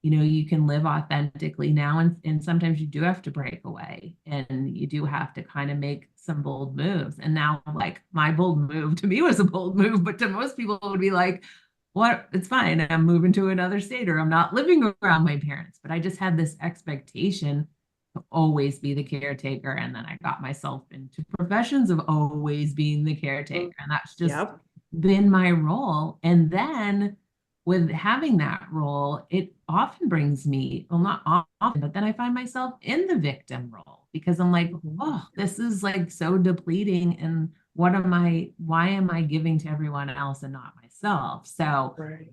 [SPEAKER 1] you can live authentically now. And sometimes you do have to break away and you do have to kind of make some bold moves. And now, like, my bold move to me was a bold move, but to most people it would be like, what? It's fine. I'm moving to another state or I'm not living around my parents. But I just had this expectation to always be the caretaker. And then I got myself into professions of always being the caretaker. And that's just
[SPEAKER 4] Yep.
[SPEAKER 1] been my role. And then with having that role, it often brings me, well, not often, but then I find myself in the victim role because I'm like, oh, this is like so depleting. And why am I giving to everyone else and not myself? So
[SPEAKER 4] Right.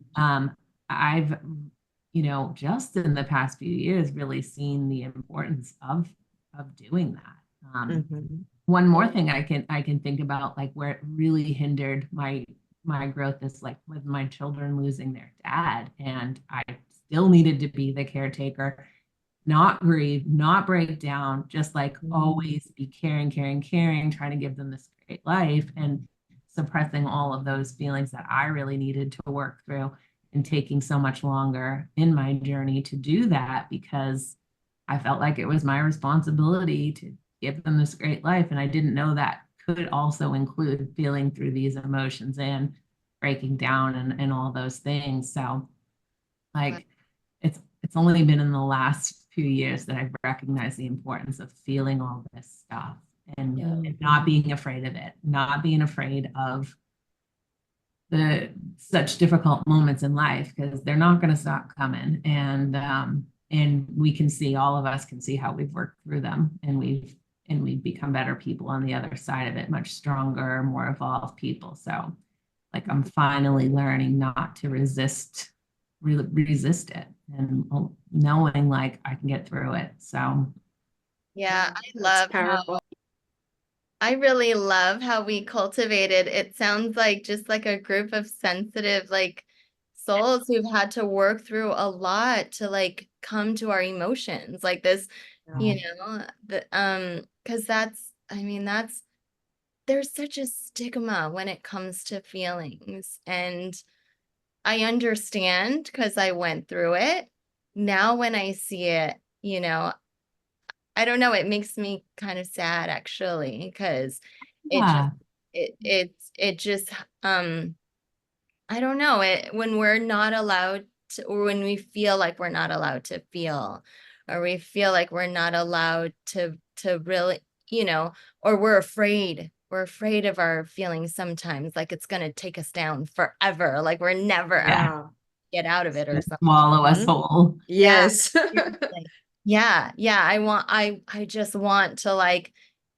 [SPEAKER 1] I've just in the past few years, really seen the importance of doing that. One more thing I can think about, like where it really hindered my growth is like with my children losing their dad, and I still needed to be the caretaker, not grieve, not break down, just like always be caring, caring, caring, trying to give them this great life and suppressing all of those feelings that I really needed to work through and taking so much longer in my journey to do that because I felt like it was my responsibility to give them this great life. And I didn't know that could also include feeling through these emotions and breaking down and all those things. So like it's only been in the last few years that I've recognized the importance of feeling all this stuff and not being afraid of it, not being afraid of the such difficult moments in life because they're not going to stop coming. And we can see, all of us can see how we've worked through them and we've become better people on the other side of it, much stronger, more evolved people. So like I'm finally learning not to resist it and knowing like I can get through it. So
[SPEAKER 2] Yeah,
[SPEAKER 4] That's powerful.
[SPEAKER 2] I really love how we cultivated. It sounds like just like a group of sensitive like souls who've had to work through a lot to like come to our emotions like this, because that's there's such a stigma when it comes to feelings. And I understand because I went through it. Now when I see it, I don't know, it makes me kind of sad actually, because it just
[SPEAKER 1] yeah,
[SPEAKER 2] it just I don't know, when we're not allowed to, or when we feel like we're not allowed to feel, or we feel like we're not allowed to really, or we're afraid of our feelings sometimes, like it's going to take us down forever, like we're never ever
[SPEAKER 1] yeah.
[SPEAKER 4] Wow.
[SPEAKER 2] get out of it or something.
[SPEAKER 1] Swallow us whole.
[SPEAKER 4] Yes.
[SPEAKER 2] Seriously. Yeah, I just want to like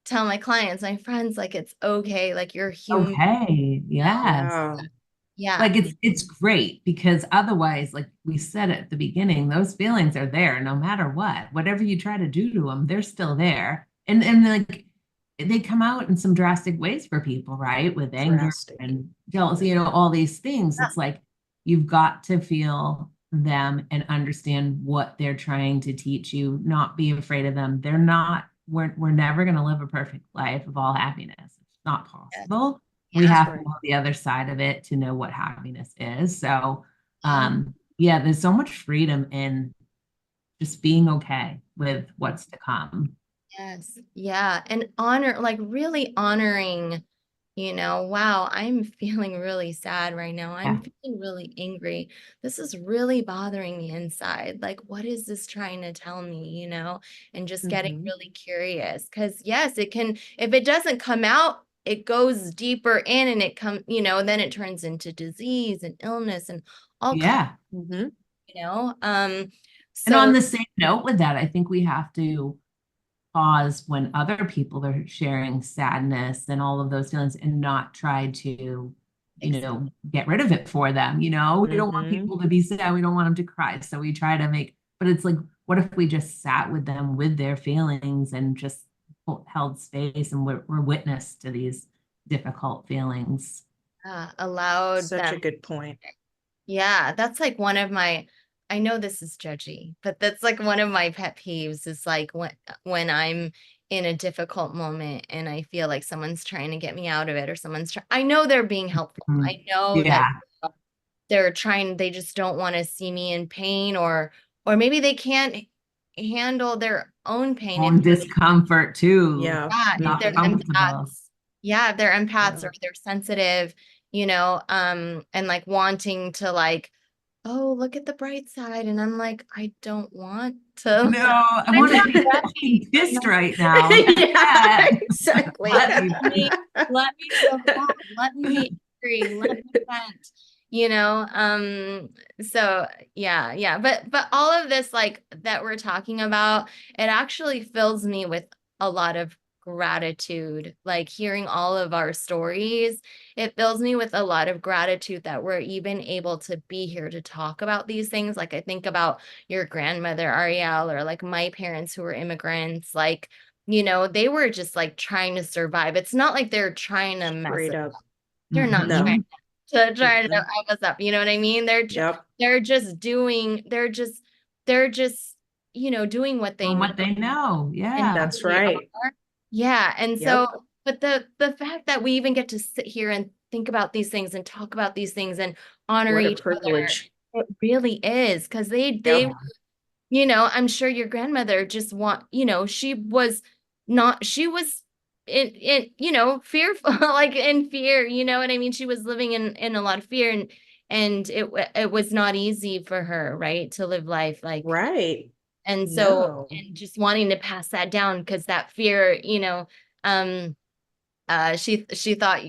[SPEAKER 2] tell my clients, my friends, like it's okay, like you're human.
[SPEAKER 1] Okay. Yes.
[SPEAKER 4] Yeah.
[SPEAKER 2] Yeah,
[SPEAKER 1] Like it's great because otherwise, like we said at the beginning, those feelings are there no matter what. Whatever you try to do to them, they're still there. And like they come out in some drastic ways for people, right? With anger
[SPEAKER 4] Drastic.
[SPEAKER 1] and jealousy, all these things. It's like you've got to feel them and understand what they're trying to teach you, not be afraid of them. We're never going to live a perfect life of all happiness. It's not possible. We
[SPEAKER 2] yeah,
[SPEAKER 1] have to
[SPEAKER 4] Right.
[SPEAKER 1] know the other side of it to know what happiness is. So, yeah, there's so much freedom in just being okay with what's to come.
[SPEAKER 2] yes, yeah, and like really honoring, wow, I'm feeling really sad right now. I'm
[SPEAKER 1] Yeah.
[SPEAKER 2] feeling really angry. This is really bothering me inside. Like, what is this trying to tell me, and just getting really curious. Because yes, it can, if it doesn't come out, it goes deeper in and then it turns into disease and illness and all kinds,
[SPEAKER 1] Yeah.
[SPEAKER 4] Mhm.
[SPEAKER 1] And on
[SPEAKER 2] So
[SPEAKER 1] the same note with that, I think we have to pause when other people are sharing sadness and all of those feelings and not try to, get rid of it for them. We don't want people to be sad. We don't want them to cry. So we try to but it's like, what if we just sat with them with their feelings and just held space and we're witness to these difficult feelings.
[SPEAKER 2] Allowed
[SPEAKER 4] Such a
[SPEAKER 2] them.
[SPEAKER 4] good point.
[SPEAKER 2] Yeah, that's like one of my, I know this is judgy, but that's like one of my pet peeves is like when I'm in a difficult moment and I feel like someone's trying to get me out of it, or someone's trying, I know they're being helpful.
[SPEAKER 1] Mhm.
[SPEAKER 2] I know
[SPEAKER 1] Yeah.
[SPEAKER 2] that they're trying, they just don't want to see me in pain, or maybe they can't handle their own pain.
[SPEAKER 1] And discomfort too.
[SPEAKER 4] Yeah.
[SPEAKER 2] If
[SPEAKER 1] Not
[SPEAKER 2] they're
[SPEAKER 1] comfortable.
[SPEAKER 2] empaths. Yeah, if they're empaths
[SPEAKER 4] Yeah.
[SPEAKER 2] or they're sensitive, and like wanting to like, oh, look at the bright side. And I'm like, I don't want to.
[SPEAKER 1] No, I want to be fucking pissed right now.
[SPEAKER 4] Yeah, exactly.
[SPEAKER 2] Let me feel bad. Let me be angry. Let me vent. So yeah. But all of this like that we're talking about, it actually fills me with a lot of gratitude. Like hearing all of our stories, it fills me with a lot of gratitude that we're even able to be here to talk about these things. Like I think about your grandmother, Ariel, or like my parents who were immigrants, like they were just like trying to survive. It's not like they're trying to mess
[SPEAKER 4] Straight
[SPEAKER 2] it
[SPEAKER 4] up.
[SPEAKER 2] up. They're not
[SPEAKER 1] Mhm.
[SPEAKER 2] trying to
[SPEAKER 4] Mhm.
[SPEAKER 2] hype us up. You know what I mean? They're
[SPEAKER 4] Yep.
[SPEAKER 2] just doing, they're just doing what they
[SPEAKER 1] Doing
[SPEAKER 2] know
[SPEAKER 1] what they know.
[SPEAKER 2] and
[SPEAKER 1] Yeah.
[SPEAKER 4] That's
[SPEAKER 2] who they
[SPEAKER 4] right.
[SPEAKER 2] are. Yeah. And
[SPEAKER 4] Yep.
[SPEAKER 2] so, but the fact that we even get to sit here and think about these things and talk about these things and honor
[SPEAKER 4] What a
[SPEAKER 2] each other,
[SPEAKER 4] privilege.
[SPEAKER 2] it really is, because they
[SPEAKER 4] Yep.
[SPEAKER 2] I'm sure your grandmother just she was not, she was in fearful, like in fear, you know what I mean? She was living in a lot of fear, and it was not easy for her, right, to live life like,
[SPEAKER 4] Right.
[SPEAKER 2] and so,
[SPEAKER 4] No.
[SPEAKER 2] and just wanting to pass that down because that fear, she thought,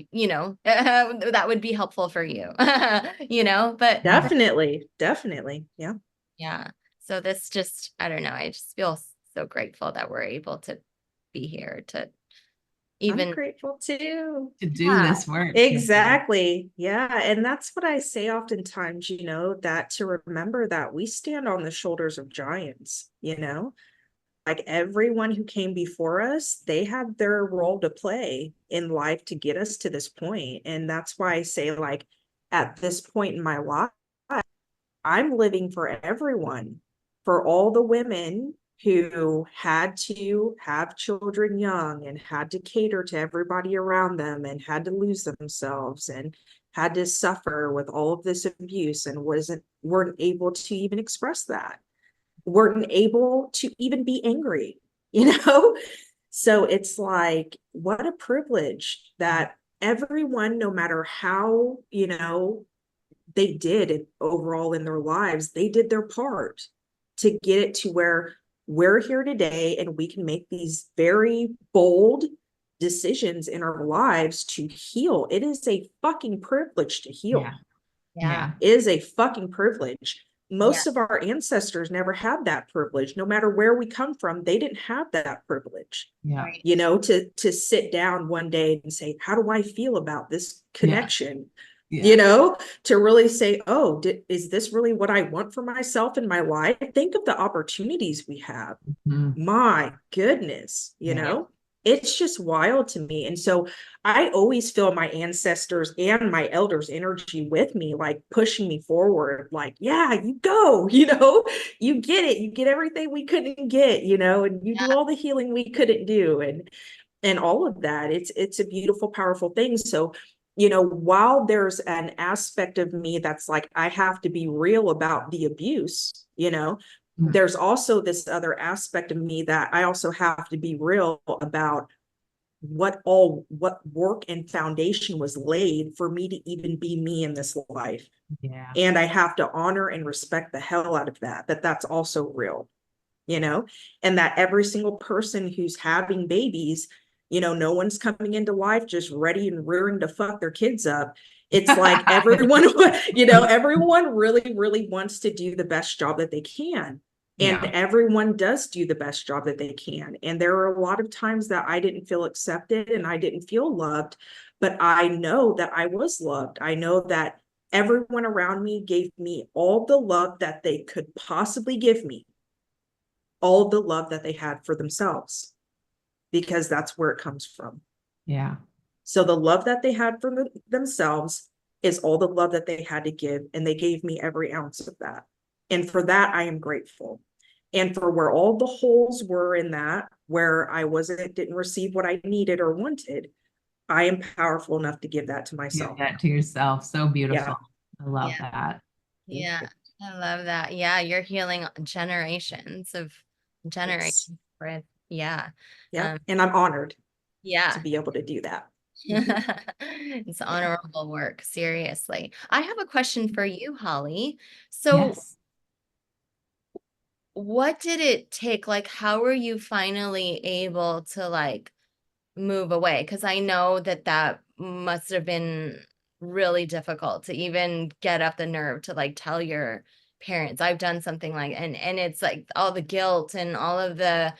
[SPEAKER 2] that would be helpful for you, but
[SPEAKER 4] Definitely. Definitely. Yeah.
[SPEAKER 2] yeah. So this just, I don't know, I just feel so grateful that we're able to be here to
[SPEAKER 4] I'm
[SPEAKER 2] even,
[SPEAKER 4] grateful too.
[SPEAKER 1] To do
[SPEAKER 2] Yeah.
[SPEAKER 1] this work.
[SPEAKER 4] Exactly. Yeah. And that's what I say oftentimes, that to remember that we stand on the shoulders of giants, like everyone who came before us, they had their role to play in life to get us to this point. And that's why I say, like, at this point in my life, I'm living for everyone, for all the women who had to have children young and had to cater to everybody around them and had to lose themselves and had to suffer with all of this abuse and weren't able to even express that, weren't able to even be angry, So it's like, what a privilege that everyone, no matter how, they did it overall in their lives, they did their part to get it to where we're here today and we can make these very bold decisions in our lives to heal. It is a fucking privilege to heal.
[SPEAKER 1] Yeah.
[SPEAKER 2] yeah,
[SPEAKER 4] It is a fucking privilege. Most
[SPEAKER 2] Yeah.
[SPEAKER 4] of our ancestors never had that privilege. No matter where we come from, they didn't have that privilege.
[SPEAKER 1] Yeah.
[SPEAKER 2] right.
[SPEAKER 4] To sit down one day and say, how do I feel about this connection?
[SPEAKER 1] Yeah.
[SPEAKER 4] To really say, oh, is this really what I want for myself in my life? Think of the opportunities we have.
[SPEAKER 1] Mhm.
[SPEAKER 4] My goodness,
[SPEAKER 1] Yeah.
[SPEAKER 4] it's just wild to me. And so I always feel my ancestors and my elders' energy with me, like pushing me forward, like, yeah, you go, you get it, you get everything we couldn't get, and you do all the healing we couldn't do. And all of that, it's a beautiful, powerful thing. So while there's an aspect of me that's like, I have to be real about the abuse, there's also this other aspect of me that I also have to be real about what work and foundation was laid for me to even be me in this life.
[SPEAKER 1] Yeah.
[SPEAKER 4] And I have to honor and respect the hell out of that's also real, and that every single person who's having babies, no one's coming into life just ready and rearing to fuck their kids up. It's like everyone, everyone really, really wants to do the best job that they can. And
[SPEAKER 1] Yeah.
[SPEAKER 4] everyone does do the best job that they can. And there are a lot of times that I didn't feel accepted and I didn't feel loved, but I know that I was loved. I know that everyone around me gave me all the love that they could possibly give me, all the love that they had for themselves. because that's where it comes from.
[SPEAKER 1] Yeah.
[SPEAKER 4] So the love that they had for themselves is all the love that they had to give, and they gave me every ounce of that. And for that, I am grateful. And for where all the holes were in that, where I didn't receive what I needed or wanted, I am powerful enough to give that to
[SPEAKER 1] Give
[SPEAKER 4] myself.
[SPEAKER 1] that to yourself. So beautiful.
[SPEAKER 4] Yeah.
[SPEAKER 1] I love
[SPEAKER 2] Yeah.
[SPEAKER 1] that.
[SPEAKER 2] Yeah, I love that. Yeah, you're healing generations of
[SPEAKER 4] Yes.
[SPEAKER 2] generations. Yeah.
[SPEAKER 4] Yeah.
[SPEAKER 2] Um,
[SPEAKER 4] And I'm honored to
[SPEAKER 2] yeah.
[SPEAKER 4] be able to do that.
[SPEAKER 2] It's honorable work, seriously. I have a question for you, Holly. So
[SPEAKER 1] Yes.
[SPEAKER 2] what did it take? Like, how were you finally able to like move away? Because I know that that must have been really difficult to even get up the nerve to like tell your parents. I've done something like, and it's like all the guilt and all of the,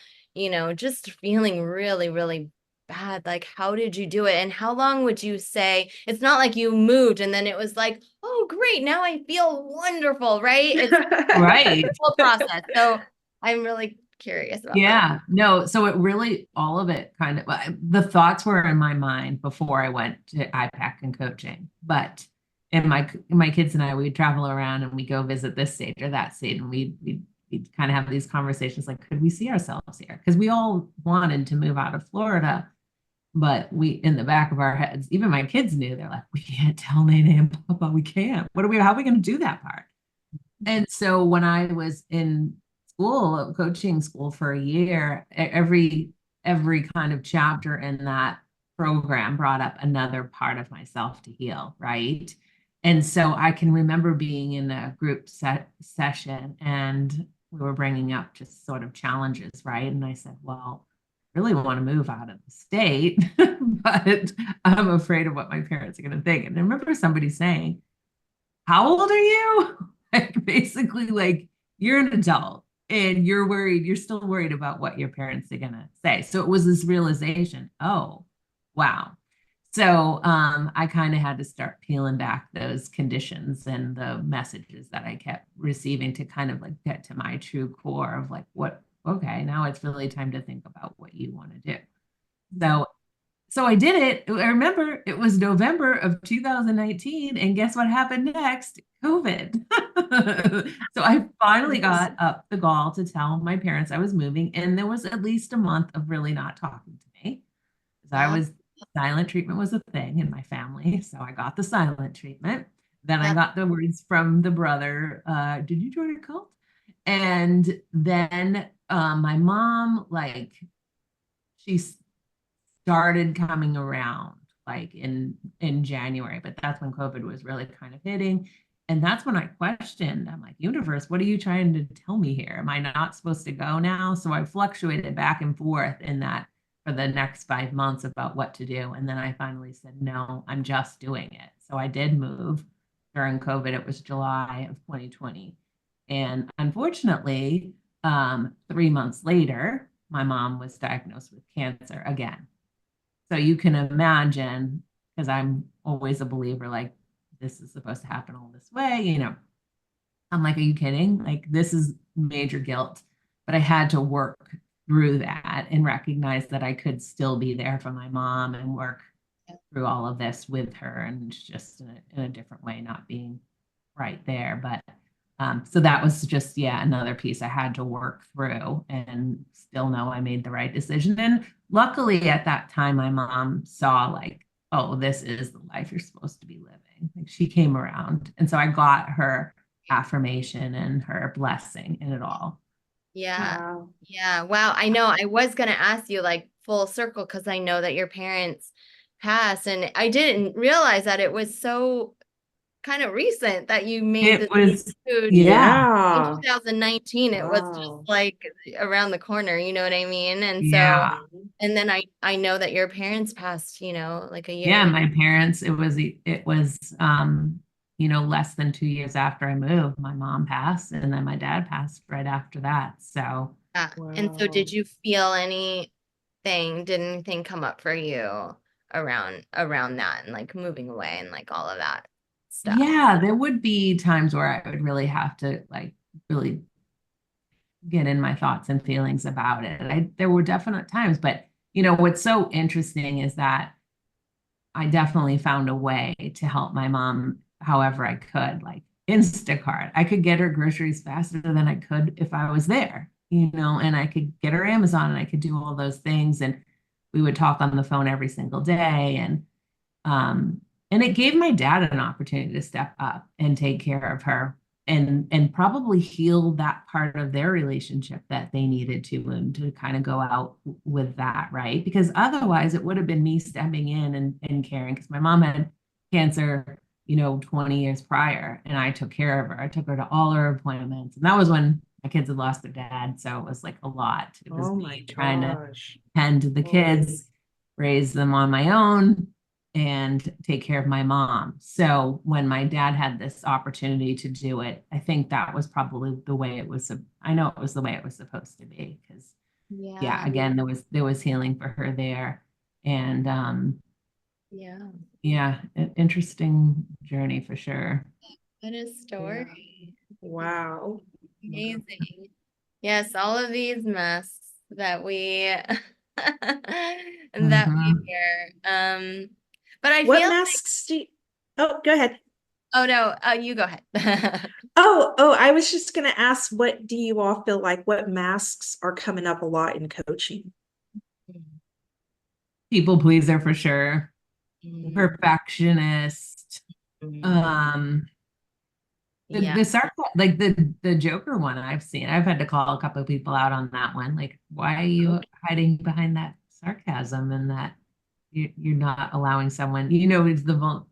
[SPEAKER 2] just feeling really, really bad. Like, how did you do it? And how long would you say? It's not like you moved and then it was like, oh, great, now I feel wonderful, right? It's
[SPEAKER 1] Right.
[SPEAKER 2] a whole process. So I'm really curious about that.
[SPEAKER 1] Yeah, no, so it really, all of it kind of, the thoughts were in my mind before I went to IPAC and coaching, but my kids and I, we'd travel around and we go visit this state or that state, and we'd kind of have these conversations like, could we see ourselves here? Because we all wanted to move out of Florida, but we, in the back of our heads, even my kids knew, they're like, we can't tell Nene and Papa, we can't. How are we going to do that part? And so when I was in school, coaching school for a year, every kind of chapter in that program brought up another part of myself to heal, right? And so I can remember being in a group session, and we were bringing up just sort of challenges, right? And I said, well, I really want to move out of the state, but I'm afraid of what my parents are going to think. And I remember somebody saying, how old are you? Like, basically, like, you're an adult and you're still worried about what your parents are gonna say. So it was this realization, oh, wow. So I kind of had to start peeling back those conditions and the messages that I kept receiving to kind of like get to my true core of like, okay, now it's really time to think about what you want to do. So I did it. I remember it was November of 2019, and guess what happened next? COVID. So I finally got up the gall to tell my parents I was moving, and there was at least a month of really not talking to me. Because silent treatment was a thing in my family. So I got the silent treatment. Then I got the words from the brother, did you join a cult? And then my mom, like, she started coming around like in January, but that's when COVID was really kind of hitting. And that's when I questioned, I'm like, universe, what are you trying to tell me here? Am I not supposed to go now? So I fluctuated back and forth in that for the next 5 months about what to do. And then I finally said, no, I'm just doing it. So I did move during COVID. It was July of 2020. And unfortunately, 3 months later, my mom was diagnosed with cancer again. So you can imagine, because I'm always a believer, like, this is supposed to happen all this way, I'm like, are you kidding? Like, this is major guilt. But I had to work through that and recognize that I could still be there for my mom and work through all of this with her, and just in a different way, not being right there. But so that was just, another piece I had to work through, and still know I made the right decision. And luckily at that time, my mom saw like, oh, this is the life you're supposed to be living. Like, she came around. And so I got her affirmation and her blessing in it all.
[SPEAKER 2] Yeah.
[SPEAKER 4] Wow.
[SPEAKER 2] Yeah. Wow. I know I was going to ask you like full circle, because I know that your parents passed, and I didn't realize that it was so kind of recent that you made
[SPEAKER 1] It
[SPEAKER 2] this
[SPEAKER 1] was,
[SPEAKER 2] huge
[SPEAKER 1] yeah,
[SPEAKER 2] in 2019. It was just
[SPEAKER 4] Wow.
[SPEAKER 2] like around the corner, you know what I mean? And so,
[SPEAKER 1] yeah.
[SPEAKER 2] and then I know that your parents passed, like a year
[SPEAKER 1] Yeah,
[SPEAKER 2] later.
[SPEAKER 1] my parents, it was less than 2 years after I moved, my mom passed, and then my dad passed right after that. So
[SPEAKER 2] Yeah. And so
[SPEAKER 4] Wow.
[SPEAKER 2] did you feel anything, did anything come up for you around that and like moving away and like all of that stuff?
[SPEAKER 1] yeah, there would be times where I would really have to like really get in my thoughts and feelings about it. There were definite times, but what's so interesting is that I definitely found a way to help my mom however I could, like Instacart. I could get her groceries faster than I could if I was there, and I could get her Amazon and I could do all those things. And we would talk on the phone every single day. Um, and it gave my dad an opportunity to step up and take care of her and probably heal that part of their relationship that they needed to, and to kind of go out with that, right? Because otherwise it would have been me stepping in and caring, because my mom had cancer, 20 years prior, and I took care of her. I took her to all her appointments. And that was when my kids had lost their dad. So it was like a lot. It was
[SPEAKER 4] Oh
[SPEAKER 1] me
[SPEAKER 4] my
[SPEAKER 1] trying to
[SPEAKER 4] gosh.
[SPEAKER 1] tend to the
[SPEAKER 4] Oh.
[SPEAKER 1] kids, raise them on my own, and take care of my mom. So when my dad had this opportunity to do it, I think that was probably the way it was. I know it was the way it was supposed to be, because yeah,
[SPEAKER 2] Yeah.
[SPEAKER 1] again, there was healing for her there. And
[SPEAKER 2] Yeah.
[SPEAKER 1] yeah, an interesting journey for sure.
[SPEAKER 2] What a story.
[SPEAKER 4] Wow.
[SPEAKER 2] Amazing. Yes, all of these masks that we that we
[SPEAKER 1] Mhm.
[SPEAKER 2] wear. But I
[SPEAKER 4] What
[SPEAKER 2] feel
[SPEAKER 4] masks do you... Oh, go ahead.
[SPEAKER 2] oh no, you go ahead.
[SPEAKER 4] Oh, I was just going to ask, what do you all feel like, what masks are coming up a lot in coaching?
[SPEAKER 1] People pleaser for sure.
[SPEAKER 2] Mhm.
[SPEAKER 1] Perfectionist.
[SPEAKER 2] Mhm.
[SPEAKER 1] Um, the
[SPEAKER 2] Yeah.
[SPEAKER 1] the like the Joker one I've seen. I've had to call a couple of people out on that one. Like, why are you hiding behind that sarcasm, and that you're not allowing someone, it's the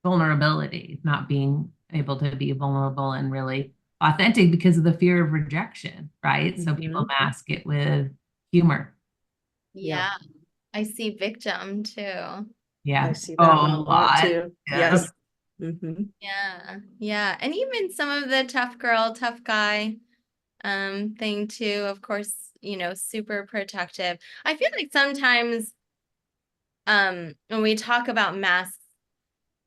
[SPEAKER 1] vulnerability, not being able to be vulnerable and really authentic because of the fear of rejection, right? So people
[SPEAKER 4] Mhm.
[SPEAKER 1] mask it with humor.
[SPEAKER 2] Yeah. I see victim too.
[SPEAKER 4] I
[SPEAKER 1] Yeah.
[SPEAKER 4] see
[SPEAKER 1] Oh,
[SPEAKER 4] that one
[SPEAKER 1] a
[SPEAKER 4] a lot
[SPEAKER 1] lot.
[SPEAKER 4] too.
[SPEAKER 1] Yes.
[SPEAKER 4] Yep. Mhm.
[SPEAKER 2] Yeah. Yeah. And even some of the tough girl, tough guy thing too, of course, super protective. I feel like sometimes when we talk about masks,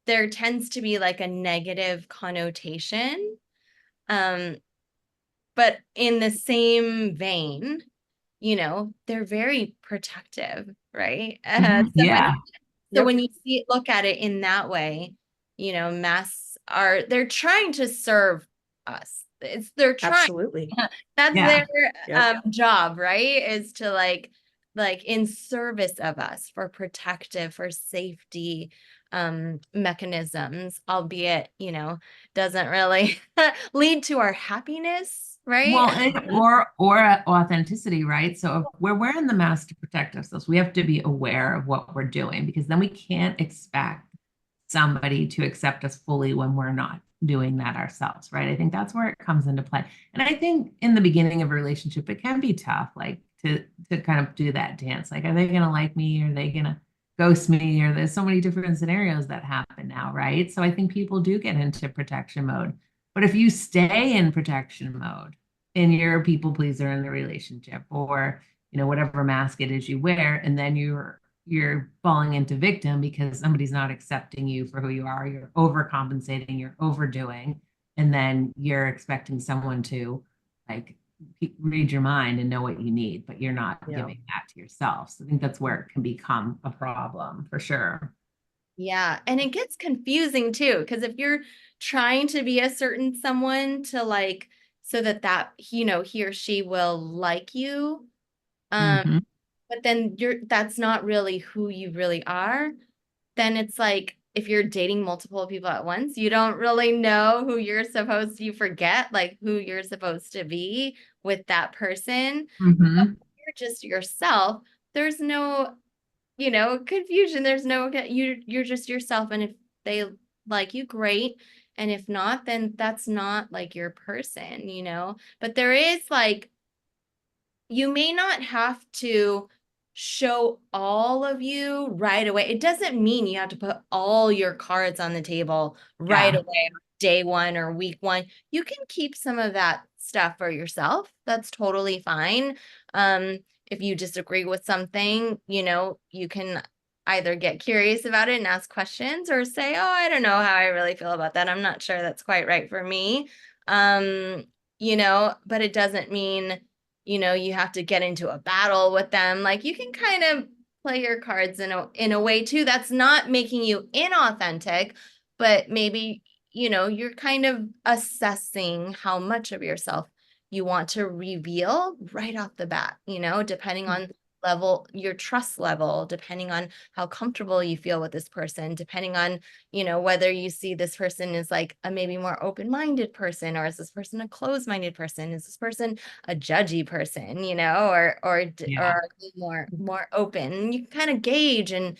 [SPEAKER 2] there tends to be like a negative connotation. Um, but in the same vein, they're very protective, right?
[SPEAKER 1] Mhm. Yeah.
[SPEAKER 2] So
[SPEAKER 4] Yep.
[SPEAKER 2] when you look at it in that way, masks they're trying to serve us. They're trying.
[SPEAKER 4] Absolutely.
[SPEAKER 2] That's
[SPEAKER 1] Yeah.
[SPEAKER 2] their
[SPEAKER 4] Yep.
[SPEAKER 2] job, right? Is to like in service of us, for protective, for safety mechanisms, albeit, doesn't really lead to our happiness, right?
[SPEAKER 1] Well, or authenticity, right? So if we're wearing the mask to protect ourselves, we have to be aware of what we're doing, because then we can't expect somebody to accept us fully when we're not doing that ourselves, right? I think that's where it comes into play. And I think in the beginning of a relationship, it can be tough, like to kind of do that dance. Like, are they gonna like me? Are they gonna ghost me? Or there's so many different scenarios that happen now, right? So I think people do get into protection mode. But if you stay in protection mode and you're a people pleaser in the relationship, or whatever mask it is you wear, and then you're falling into victim because somebody's not accepting you for who you are, you're overcompensating, you're overdoing, and then you're expecting someone to like read your mind and know what you need, but you're not
[SPEAKER 4] Yeah.
[SPEAKER 1] giving that to yourself. So I think that's where it can become a problem for sure.
[SPEAKER 2] Yeah. And it gets confusing too, because if you're trying to be a certain someone to like, so that, he or she will like you,
[SPEAKER 1] Mhm.
[SPEAKER 2] but then that's not really who you really are, then it's like if you're dating multiple people at once, you don't really know who you're supposed to, you forget like who you're supposed to be with that person.
[SPEAKER 1] Mhm.
[SPEAKER 2] You're just yourself. There's no, confusion. There's no, you're just yourself. And if they like you, great. And if not, then that's not like your person, but there is like, you may not have to show all of you right away. It doesn't mean you have to put all your cards on the table right
[SPEAKER 1] Yeah.
[SPEAKER 2] away, day one or week one. You can keep some of that stuff for yourself. That's totally fine. If you disagree with something, you can either get curious about it and ask questions, or say, oh, I don't know how I really feel about that. I'm not sure that's quite right for me. But it doesn't mean you have to get into a battle with them. Like you can kind of play your cards in a way too. That's not making you inauthentic, but maybe, you're kind of assessing how much of yourself you want to reveal right off the bat, depending on your trust level, depending on how comfortable you feel with this person, depending on, whether you see this person as like a maybe more open-minded person, or is this person a closed-minded person? Is this person a judgy person, or more open? You can kind of gauge and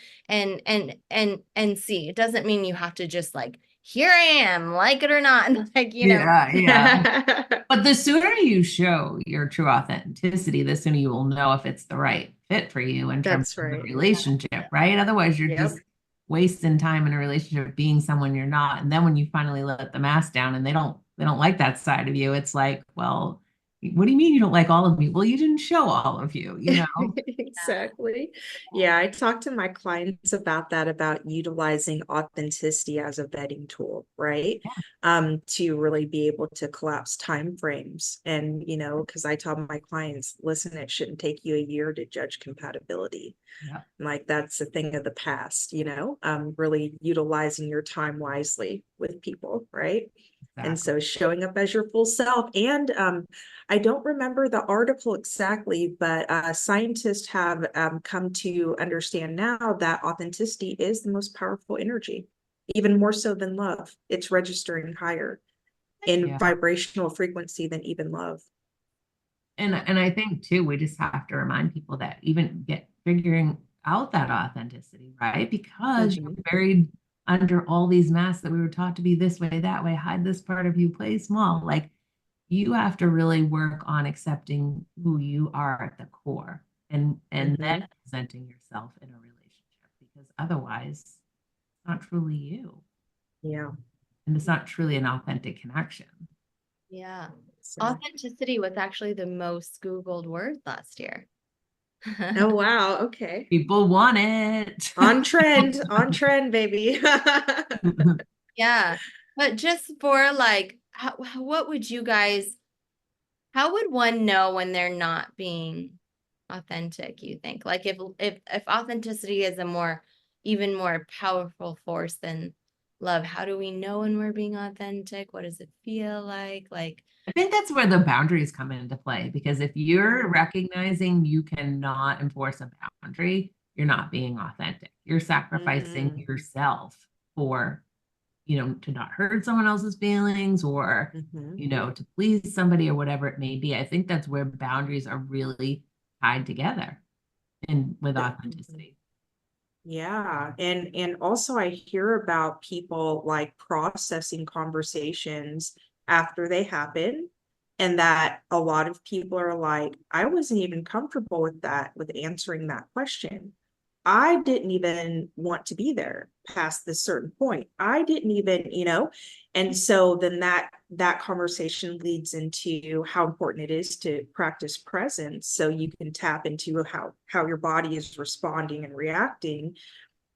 [SPEAKER 2] see. It doesn't mean you have to just like, here I am, like it or not. Like,
[SPEAKER 1] Yeah. But the sooner you show your true authenticity, the sooner you will know if it's the right fit for you in terms
[SPEAKER 4] That's
[SPEAKER 1] of the
[SPEAKER 4] right.
[SPEAKER 1] relationship, right? Otherwise, you're
[SPEAKER 4] Yep.
[SPEAKER 1] just wasting time in a relationship being someone you're not. And then when you finally let the mask down and they don't like that side of you, it's like, well, what do you mean you don't like all of me? Well, you didn't show all of you,
[SPEAKER 4] Exactly. Yeah, I talk to my clients about that, about utilizing authenticity as a vetting tool, right? To really be able to collapse time frames. And, because I tell my clients, listen, it shouldn't take you a year to judge compatibility.
[SPEAKER 1] Yeah.
[SPEAKER 4] Like that's a thing of the past, really utilizing your time wisely with people, right? And so showing up as your full self. And I don't remember the article exactly, but scientists have come to understand now that authenticity is the most powerful energy, even more so than love. It's registering higher in vibrational frequency than even love.
[SPEAKER 1] And I think too, we just have to remind people that even figuring out that authenticity, right? Because you're buried under all these masks that we were taught to be this way, that way, hide this part of you, play small. Like you have to really work on accepting who you are at the core and then presenting yourself in a relationship, because otherwise it's not truly you.
[SPEAKER 4] Yeah.
[SPEAKER 1] And it's not truly an authentic connection.
[SPEAKER 2] Yeah. Authenticity was actually the most Googled word last year.
[SPEAKER 4] Oh, wow. Okay.
[SPEAKER 1] People want it.
[SPEAKER 4] On trend, baby.
[SPEAKER 2] Yeah. But just for like, what would you guys, how would one know when they're not being authentic, you think? Like if authenticity is even more powerful force than love, how do we know when we're being authentic? What does it feel like?
[SPEAKER 1] I think that's where the boundaries come into play, because if you're recognizing you cannot enforce a boundary, you're not being authentic. You're sacrificing yourself for, to not hurt someone else's feelings or, to please somebody or whatever it may be. I think that's where boundaries are really tied together with authenticity.
[SPEAKER 4] Yeah. And also I hear about people like processing conversations after they happen, and that a lot of people are like, I wasn't even comfortable with answering that question. I didn't even want to be there past this certain point. I didn't even, and so then that conversation leads into how important it is to practice presence, so you can tap into how your body is responding and reacting.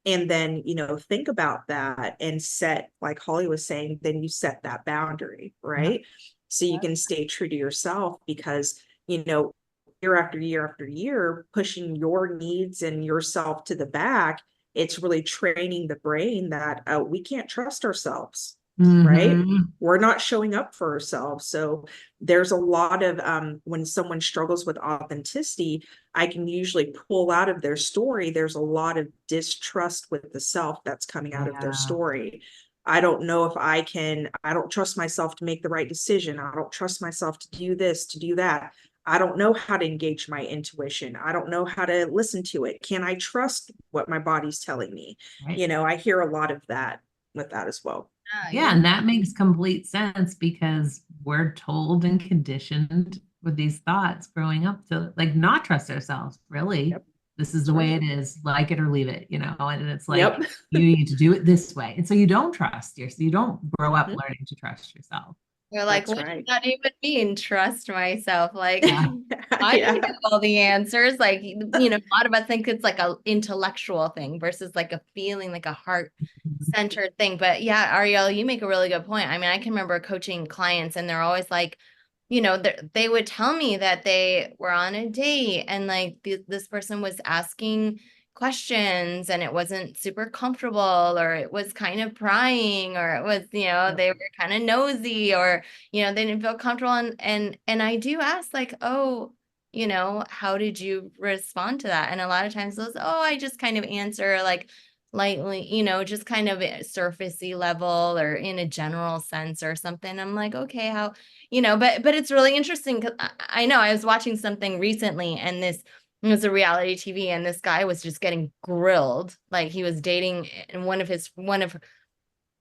[SPEAKER 4] And then, think about that and set, like Holly was saying, then you set that boundary, right? So you can stay true to yourself, because, year after year after year, pushing your needs and yourself to the back, it's really training the brain that we can't trust ourselves, right? We're not showing up for ourselves. So there's a lot of, when someone struggles with authenticity, I can usually pull out of their story, there's a lot of distrust with the self that's coming out of their story. I don't know if I don't trust myself to make the right decision. I don't trust myself to do this, to do that. I don't know how to engage my intuition. I don't know how to listen to it. Can I trust what my body's telling me?
[SPEAKER 1] Right.
[SPEAKER 4] I hear a lot of that with that as well.
[SPEAKER 1] Yeah, and that makes complete sense, because we're told and conditioned with these thoughts growing up to like not trust ourselves, really. This is the way it is, like it or leave it, and it's like you need to do it this way. And so you don't trust yourself. You don't grow up learning to trust yourself.
[SPEAKER 2] You're like, what does that even mean? Trust myself. Like, I don't know all the answers. Like, a lot of us think it's like a intellectual thing versus like a feeling, like a heart-centered thing. But yeah, Ariel, you make a really good point. I mean, I can remember coaching clients and they're always like, you know, they would tell me that they were on a date and like this person was asking questions and it wasn't super comfortable, or it was kind of prying, or it was, you know, they were kind of nosy, or, you know, they didn't feel comfortable. And I do ask like, oh, you know, how did you respond to that? And a lot of times those, oh, I just kind of answer like lightly, you know, just kind of surfacey level or in a general sense or something. I'm like, okay, how, you know, but it's really interesting because I know I was watching something recently, and this it was a reality TV, and this guy was just getting grilled. Like he was dating, and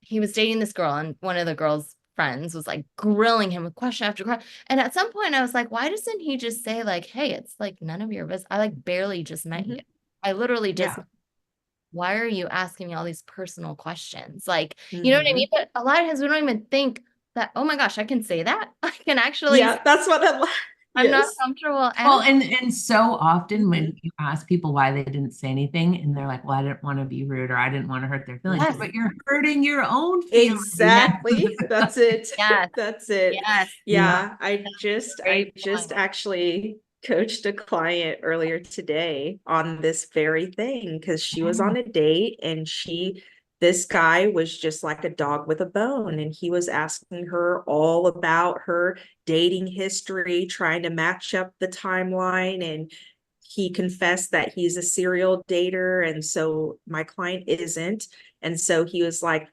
[SPEAKER 2] he was dating this girl, and one of the girl's friends was like grilling him with question after question. And at some point I was like, why doesn't he just say like, hey, it's like none of your business. I like barely just met you. I literally just,
[SPEAKER 1] Yeah.
[SPEAKER 2] why are you asking me all these personal questions? Like, you know what I mean? But a lot of times we don't even think that, oh my gosh, I can say that. I can actually,
[SPEAKER 4] Yeah, that's what
[SPEAKER 2] I'm not
[SPEAKER 4] yes.
[SPEAKER 2] comfortable.
[SPEAKER 1] Well, and so often when
[SPEAKER 4] Mhm.
[SPEAKER 1] you ask people why they didn't say anything, and they're like, well, I didn't want to be rude, or I didn't want to hurt their feelings,
[SPEAKER 2] Yes.
[SPEAKER 1] but you're hurting your own feelings.
[SPEAKER 4] Exactly. That's it.
[SPEAKER 2] Yes.
[SPEAKER 4] That's it.
[SPEAKER 2] Yes.
[SPEAKER 4] Yeah, I just
[SPEAKER 2] Great point.
[SPEAKER 4] actually coached a client earlier today on this very thing because she was on a date and this guy was just like a dog with a bone, and he was asking her all about her dating history, trying to match up the timeline, and he confessed that he's a serial dater, and so my client isn't. And so he was like,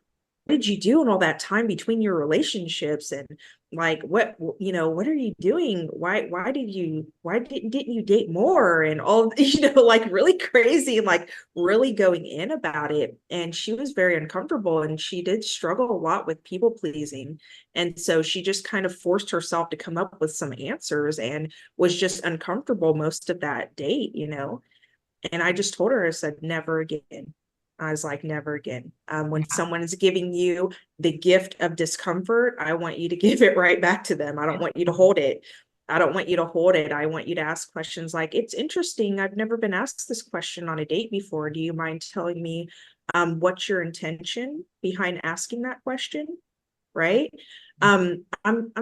[SPEAKER 4] what did you do in all that time between your relationships? And like, what, you know, what are you doing? Why didn't you date more? And all, you know, like really crazy, like really going in about it. And she was very uncomfortable, and she did struggle a lot with people pleasing. And so she just kind of forced herself to come up with some answers and was just uncomfortable most of that date, you know. And I just told her, I said, never again. I was like, never again. When someone is giving you the gift of discomfort, I want you to give it right back to them. I don't want you to hold it. I don't want you to hold it. I want you to ask questions like, it's interesting. I've never been asked this question on a date before. Do you mind telling me what's your intention behind asking that question? Right? I'm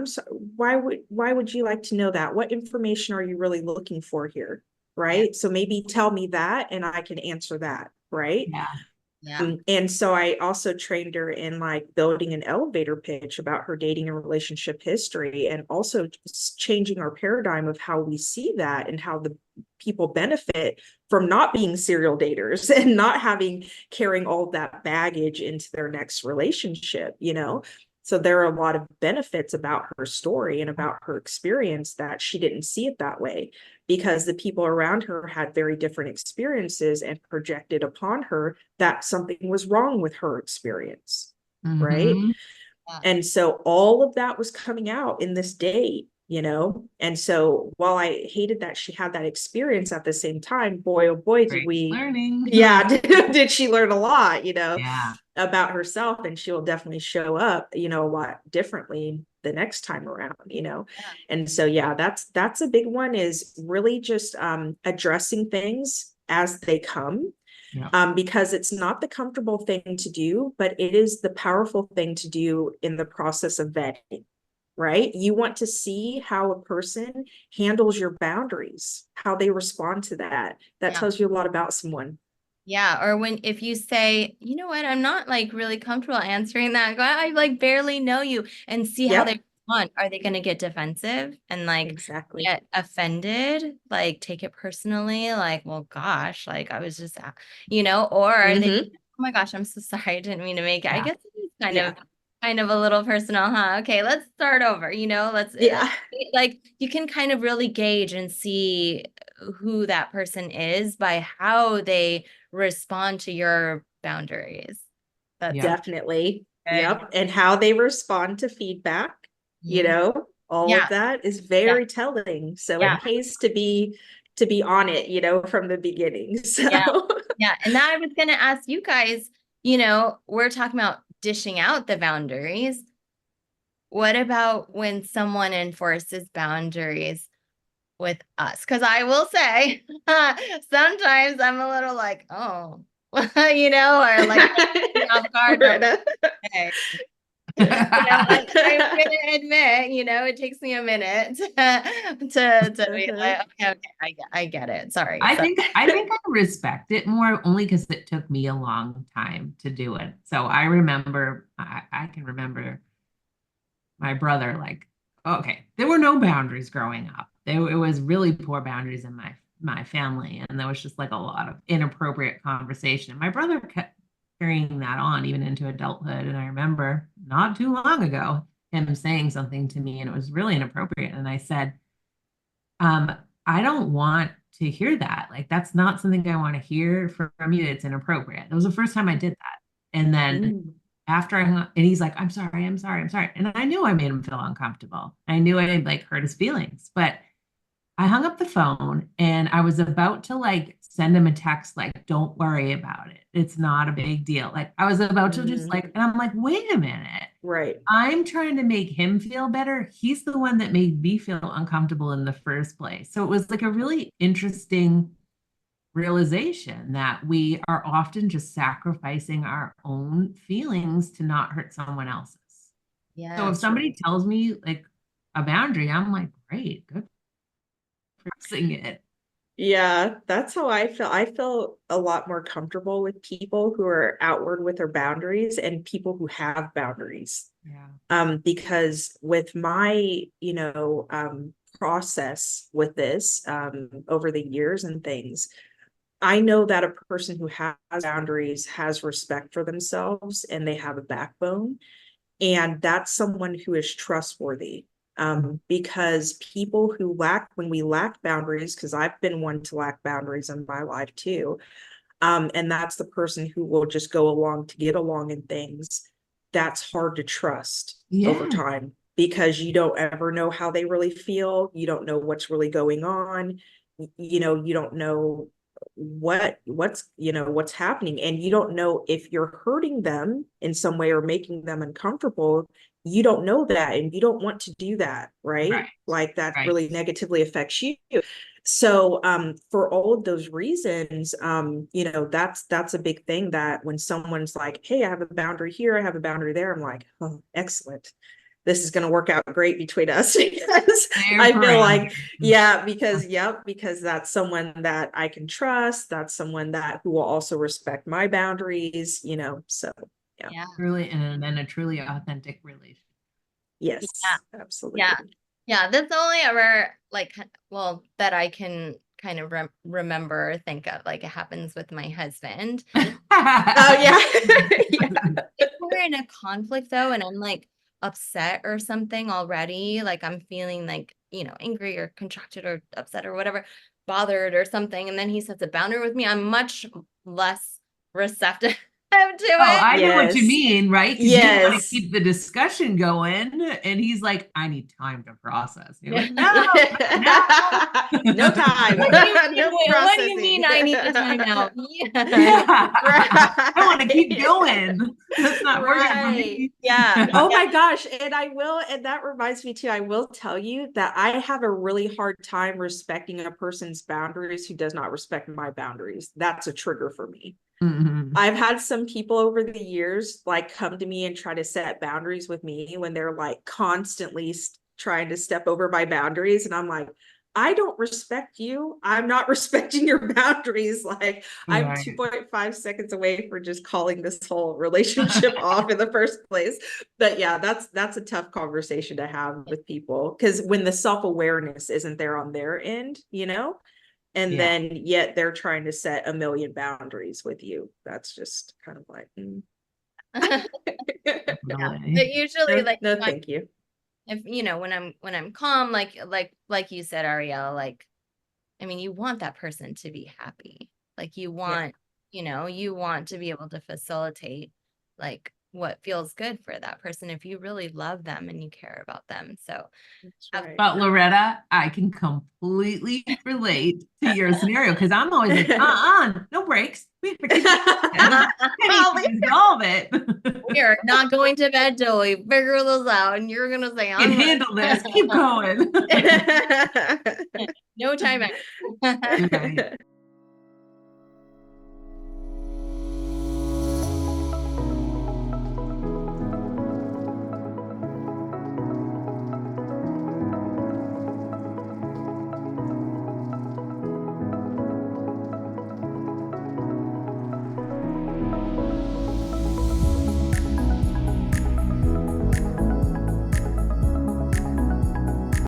[SPEAKER 4] sorry, why would you like to know that? What information are you really looking for here?
[SPEAKER 2] Yeah.
[SPEAKER 4] Right? So maybe tell me that and I can answer that, right?
[SPEAKER 1] Yeah.
[SPEAKER 2] Yeah.
[SPEAKER 4] And so I also trained her in like building an elevator pitch about her dating and relationship history, and also just changing our paradigm of how we see that and how the people benefit from not being serial daters and not having carrying all that baggage into their next relationship, you know. So there are a lot of benefits about her story and about her experience that she didn't see it that way, because the people around her had very different experiences and projected upon her that something was wrong with her experience, right?
[SPEAKER 1] Mhm.
[SPEAKER 2] Yeah.
[SPEAKER 4] And so all of that was coming out in this date, you know. And so while I hated that she had that experience, at the same time, boy, oh boy, did
[SPEAKER 1] Great
[SPEAKER 4] we,
[SPEAKER 1] learning.
[SPEAKER 4] yeah, did she learn a lot, you know,
[SPEAKER 1] Yeah.
[SPEAKER 4] about herself. And she'll definitely show up, you know, a lot differently the next time around, you know. And so yeah, that's a big one, is really just addressing things as they come,
[SPEAKER 1] Yeah.
[SPEAKER 4] because it's not the comfortable thing to do, but it is the powerful thing to do in the process of vetting, right? You want to see how a person handles your boundaries, how they respond to that. That
[SPEAKER 2] Yeah.
[SPEAKER 4] tells you a lot about someone.
[SPEAKER 2] Yeah. Or if you say, you know what, I'm not like really comfortable answering that. Go, I like barely know you, and see how they
[SPEAKER 4] Yep,
[SPEAKER 2] respond. Are they going to get defensive and like
[SPEAKER 4] exactly.
[SPEAKER 2] get offended? Like take it personally? Like, well, gosh, like I was just, you know, or are they,
[SPEAKER 4] Mm-hmm.
[SPEAKER 2] oh my gosh, I'm so sorry. I didn't mean to make it. I
[SPEAKER 1] Yeah.
[SPEAKER 2] guess it is
[SPEAKER 4] Yeah.
[SPEAKER 2] kind of a little personal, huh? Okay, let's start over. You know, let's
[SPEAKER 4] Yeah.
[SPEAKER 2] like you can kind of really gauge and see who that person is by how they respond to your boundaries. That's
[SPEAKER 1] Yeah.
[SPEAKER 4] Definitely.
[SPEAKER 2] good.
[SPEAKER 4] Yep. And how they respond to feedback, you
[SPEAKER 2] Yeah.
[SPEAKER 4] know, all
[SPEAKER 2] Yeah.
[SPEAKER 4] of that is
[SPEAKER 2] Yeah.
[SPEAKER 4] very telling. So
[SPEAKER 2] Yeah.
[SPEAKER 4] it pays to be on it, you know, from the beginning.
[SPEAKER 2] Yeah.
[SPEAKER 4] So
[SPEAKER 2] Yeah. And now I was going to ask you guys, you know, we're talking about dishing out the boundaries. What about when someone enforces boundaries with us? Because I will say, sometimes I'm a little like, oh, you know, or like off guard.
[SPEAKER 4] Loretta.
[SPEAKER 2] Okay. I'm gonna admit, it takes me a minute to be like, okay, I get it. Sorry.
[SPEAKER 1] I think I respect it more only because it took me a long time to do it. So I can remember my brother, like, okay, there were no boundaries growing up. It was really poor boundaries in my family, and there was just like a lot of inappropriate conversation. And my brother kept carrying that on even into adulthood. And I remember not too long ago him saying something to me, and it was really inappropriate. And I said, I don't want to hear that. Like, that's not something I want to hear from you. It's inappropriate. That was the first time I did that. And then after and he's like, I'm sorry. And I knew I made him feel uncomfortable. I knew I like hurt his feelings, but I hung up the phone and I was about to like send him a text, like, don't worry about it. It's not a big deal. Like, I was about to just like, and I'm like, wait a minute.
[SPEAKER 4] Right.
[SPEAKER 1] I'm trying to make him feel better. He's the one that made me feel uncomfortable in the first place. So it was like a really interesting realization that we are often just sacrificing our own feelings to not hurt someone else's.
[SPEAKER 2] Yeah.
[SPEAKER 1] So if somebody tells me like a boundary, I'm like, great, good for fixing it.
[SPEAKER 4] Yeah, that's how I feel. I feel a lot more comfortable with people who are outward with their boundaries and people who have boundaries.
[SPEAKER 1] Yeah.
[SPEAKER 4] Because with my, process with this, over the years and things, I know that a person who has boundaries has respect for themselves and they have a backbone. And that's someone who is trustworthy. Because people who when we lack boundaries, because I've been one to lack boundaries in my life too, and that's the person who will just go along to get along in things. That's hard to trust over time because you don't ever know how they really feel. You don't know what's really going on. You don't know what's happening, and you don't know if you're hurting them in some way or making them uncomfortable. You don't know that, and you don't want to do that, right? Like that really negatively affects you. So for all of those reasons, that's a big thing, that when someone's like, hey, I have a boundary here, I have a boundary there, I'm like, oh, excellent, this is going to work out great between us. Because I feel like, because that's someone that I can trust. That's someone who will also respect my boundaries, so yeah.
[SPEAKER 1] Truly, and then a truly authentic relationship.
[SPEAKER 4] Yes, absolutely.
[SPEAKER 2] Yeah, that's only ever that I can kind of remember, think of, like, it happens with my husband.
[SPEAKER 4] Oh yeah.
[SPEAKER 2] If we're in a conflict though, and I'm like upset or something already, like I'm feeling like, angry or contracted or upset or whatever, bothered or something, and then he sets a boundary with me, I'm much less receptive to it.
[SPEAKER 1] I know what you mean, right?
[SPEAKER 4] Yes.
[SPEAKER 1] You want to keep the discussion going, and he's like, I need time to process. You're like, no,
[SPEAKER 4] no time.
[SPEAKER 2] What do you mean I need the time out?
[SPEAKER 1] I want to keep going. That's not working for me.
[SPEAKER 4] Yeah. Oh my gosh. And that reminds me too, I will tell you that I have a really hard time respecting a person's boundaries who does not respect my boundaries. That's a trigger for me.
[SPEAKER 1] Mm-hmm.
[SPEAKER 4] I've had some people over the years like come to me and try to set boundaries with me when they're like constantly trying to step over my boundaries. And I'm like, I don't respect you. I'm not respecting your boundaries. Like, I'm 2.5 seconds away from just calling this whole relationship off in the first place. But yeah, that's a tough conversation to have with people, because when the self-awareness isn't there on their end, and then yet they're trying to set a million boundaries with you. That's just kind of like,
[SPEAKER 2] But usually,
[SPEAKER 4] no, thank you.
[SPEAKER 2] If when I'm calm, like you said, Ariel, like, I mean, you want that person to be happy. Like you want, you want to be able to facilitate like what feels good for that person if you really love them and you care about them. So
[SPEAKER 4] right.
[SPEAKER 1] But Loretta, I can completely relate to your scenario, because I'm always like, no breaks. We resolve it.
[SPEAKER 2] We're not going to bed till we figure this out, and you're gonna say,
[SPEAKER 1] I can handle this. Keep going.
[SPEAKER 2] No time out.
[SPEAKER 1] Right.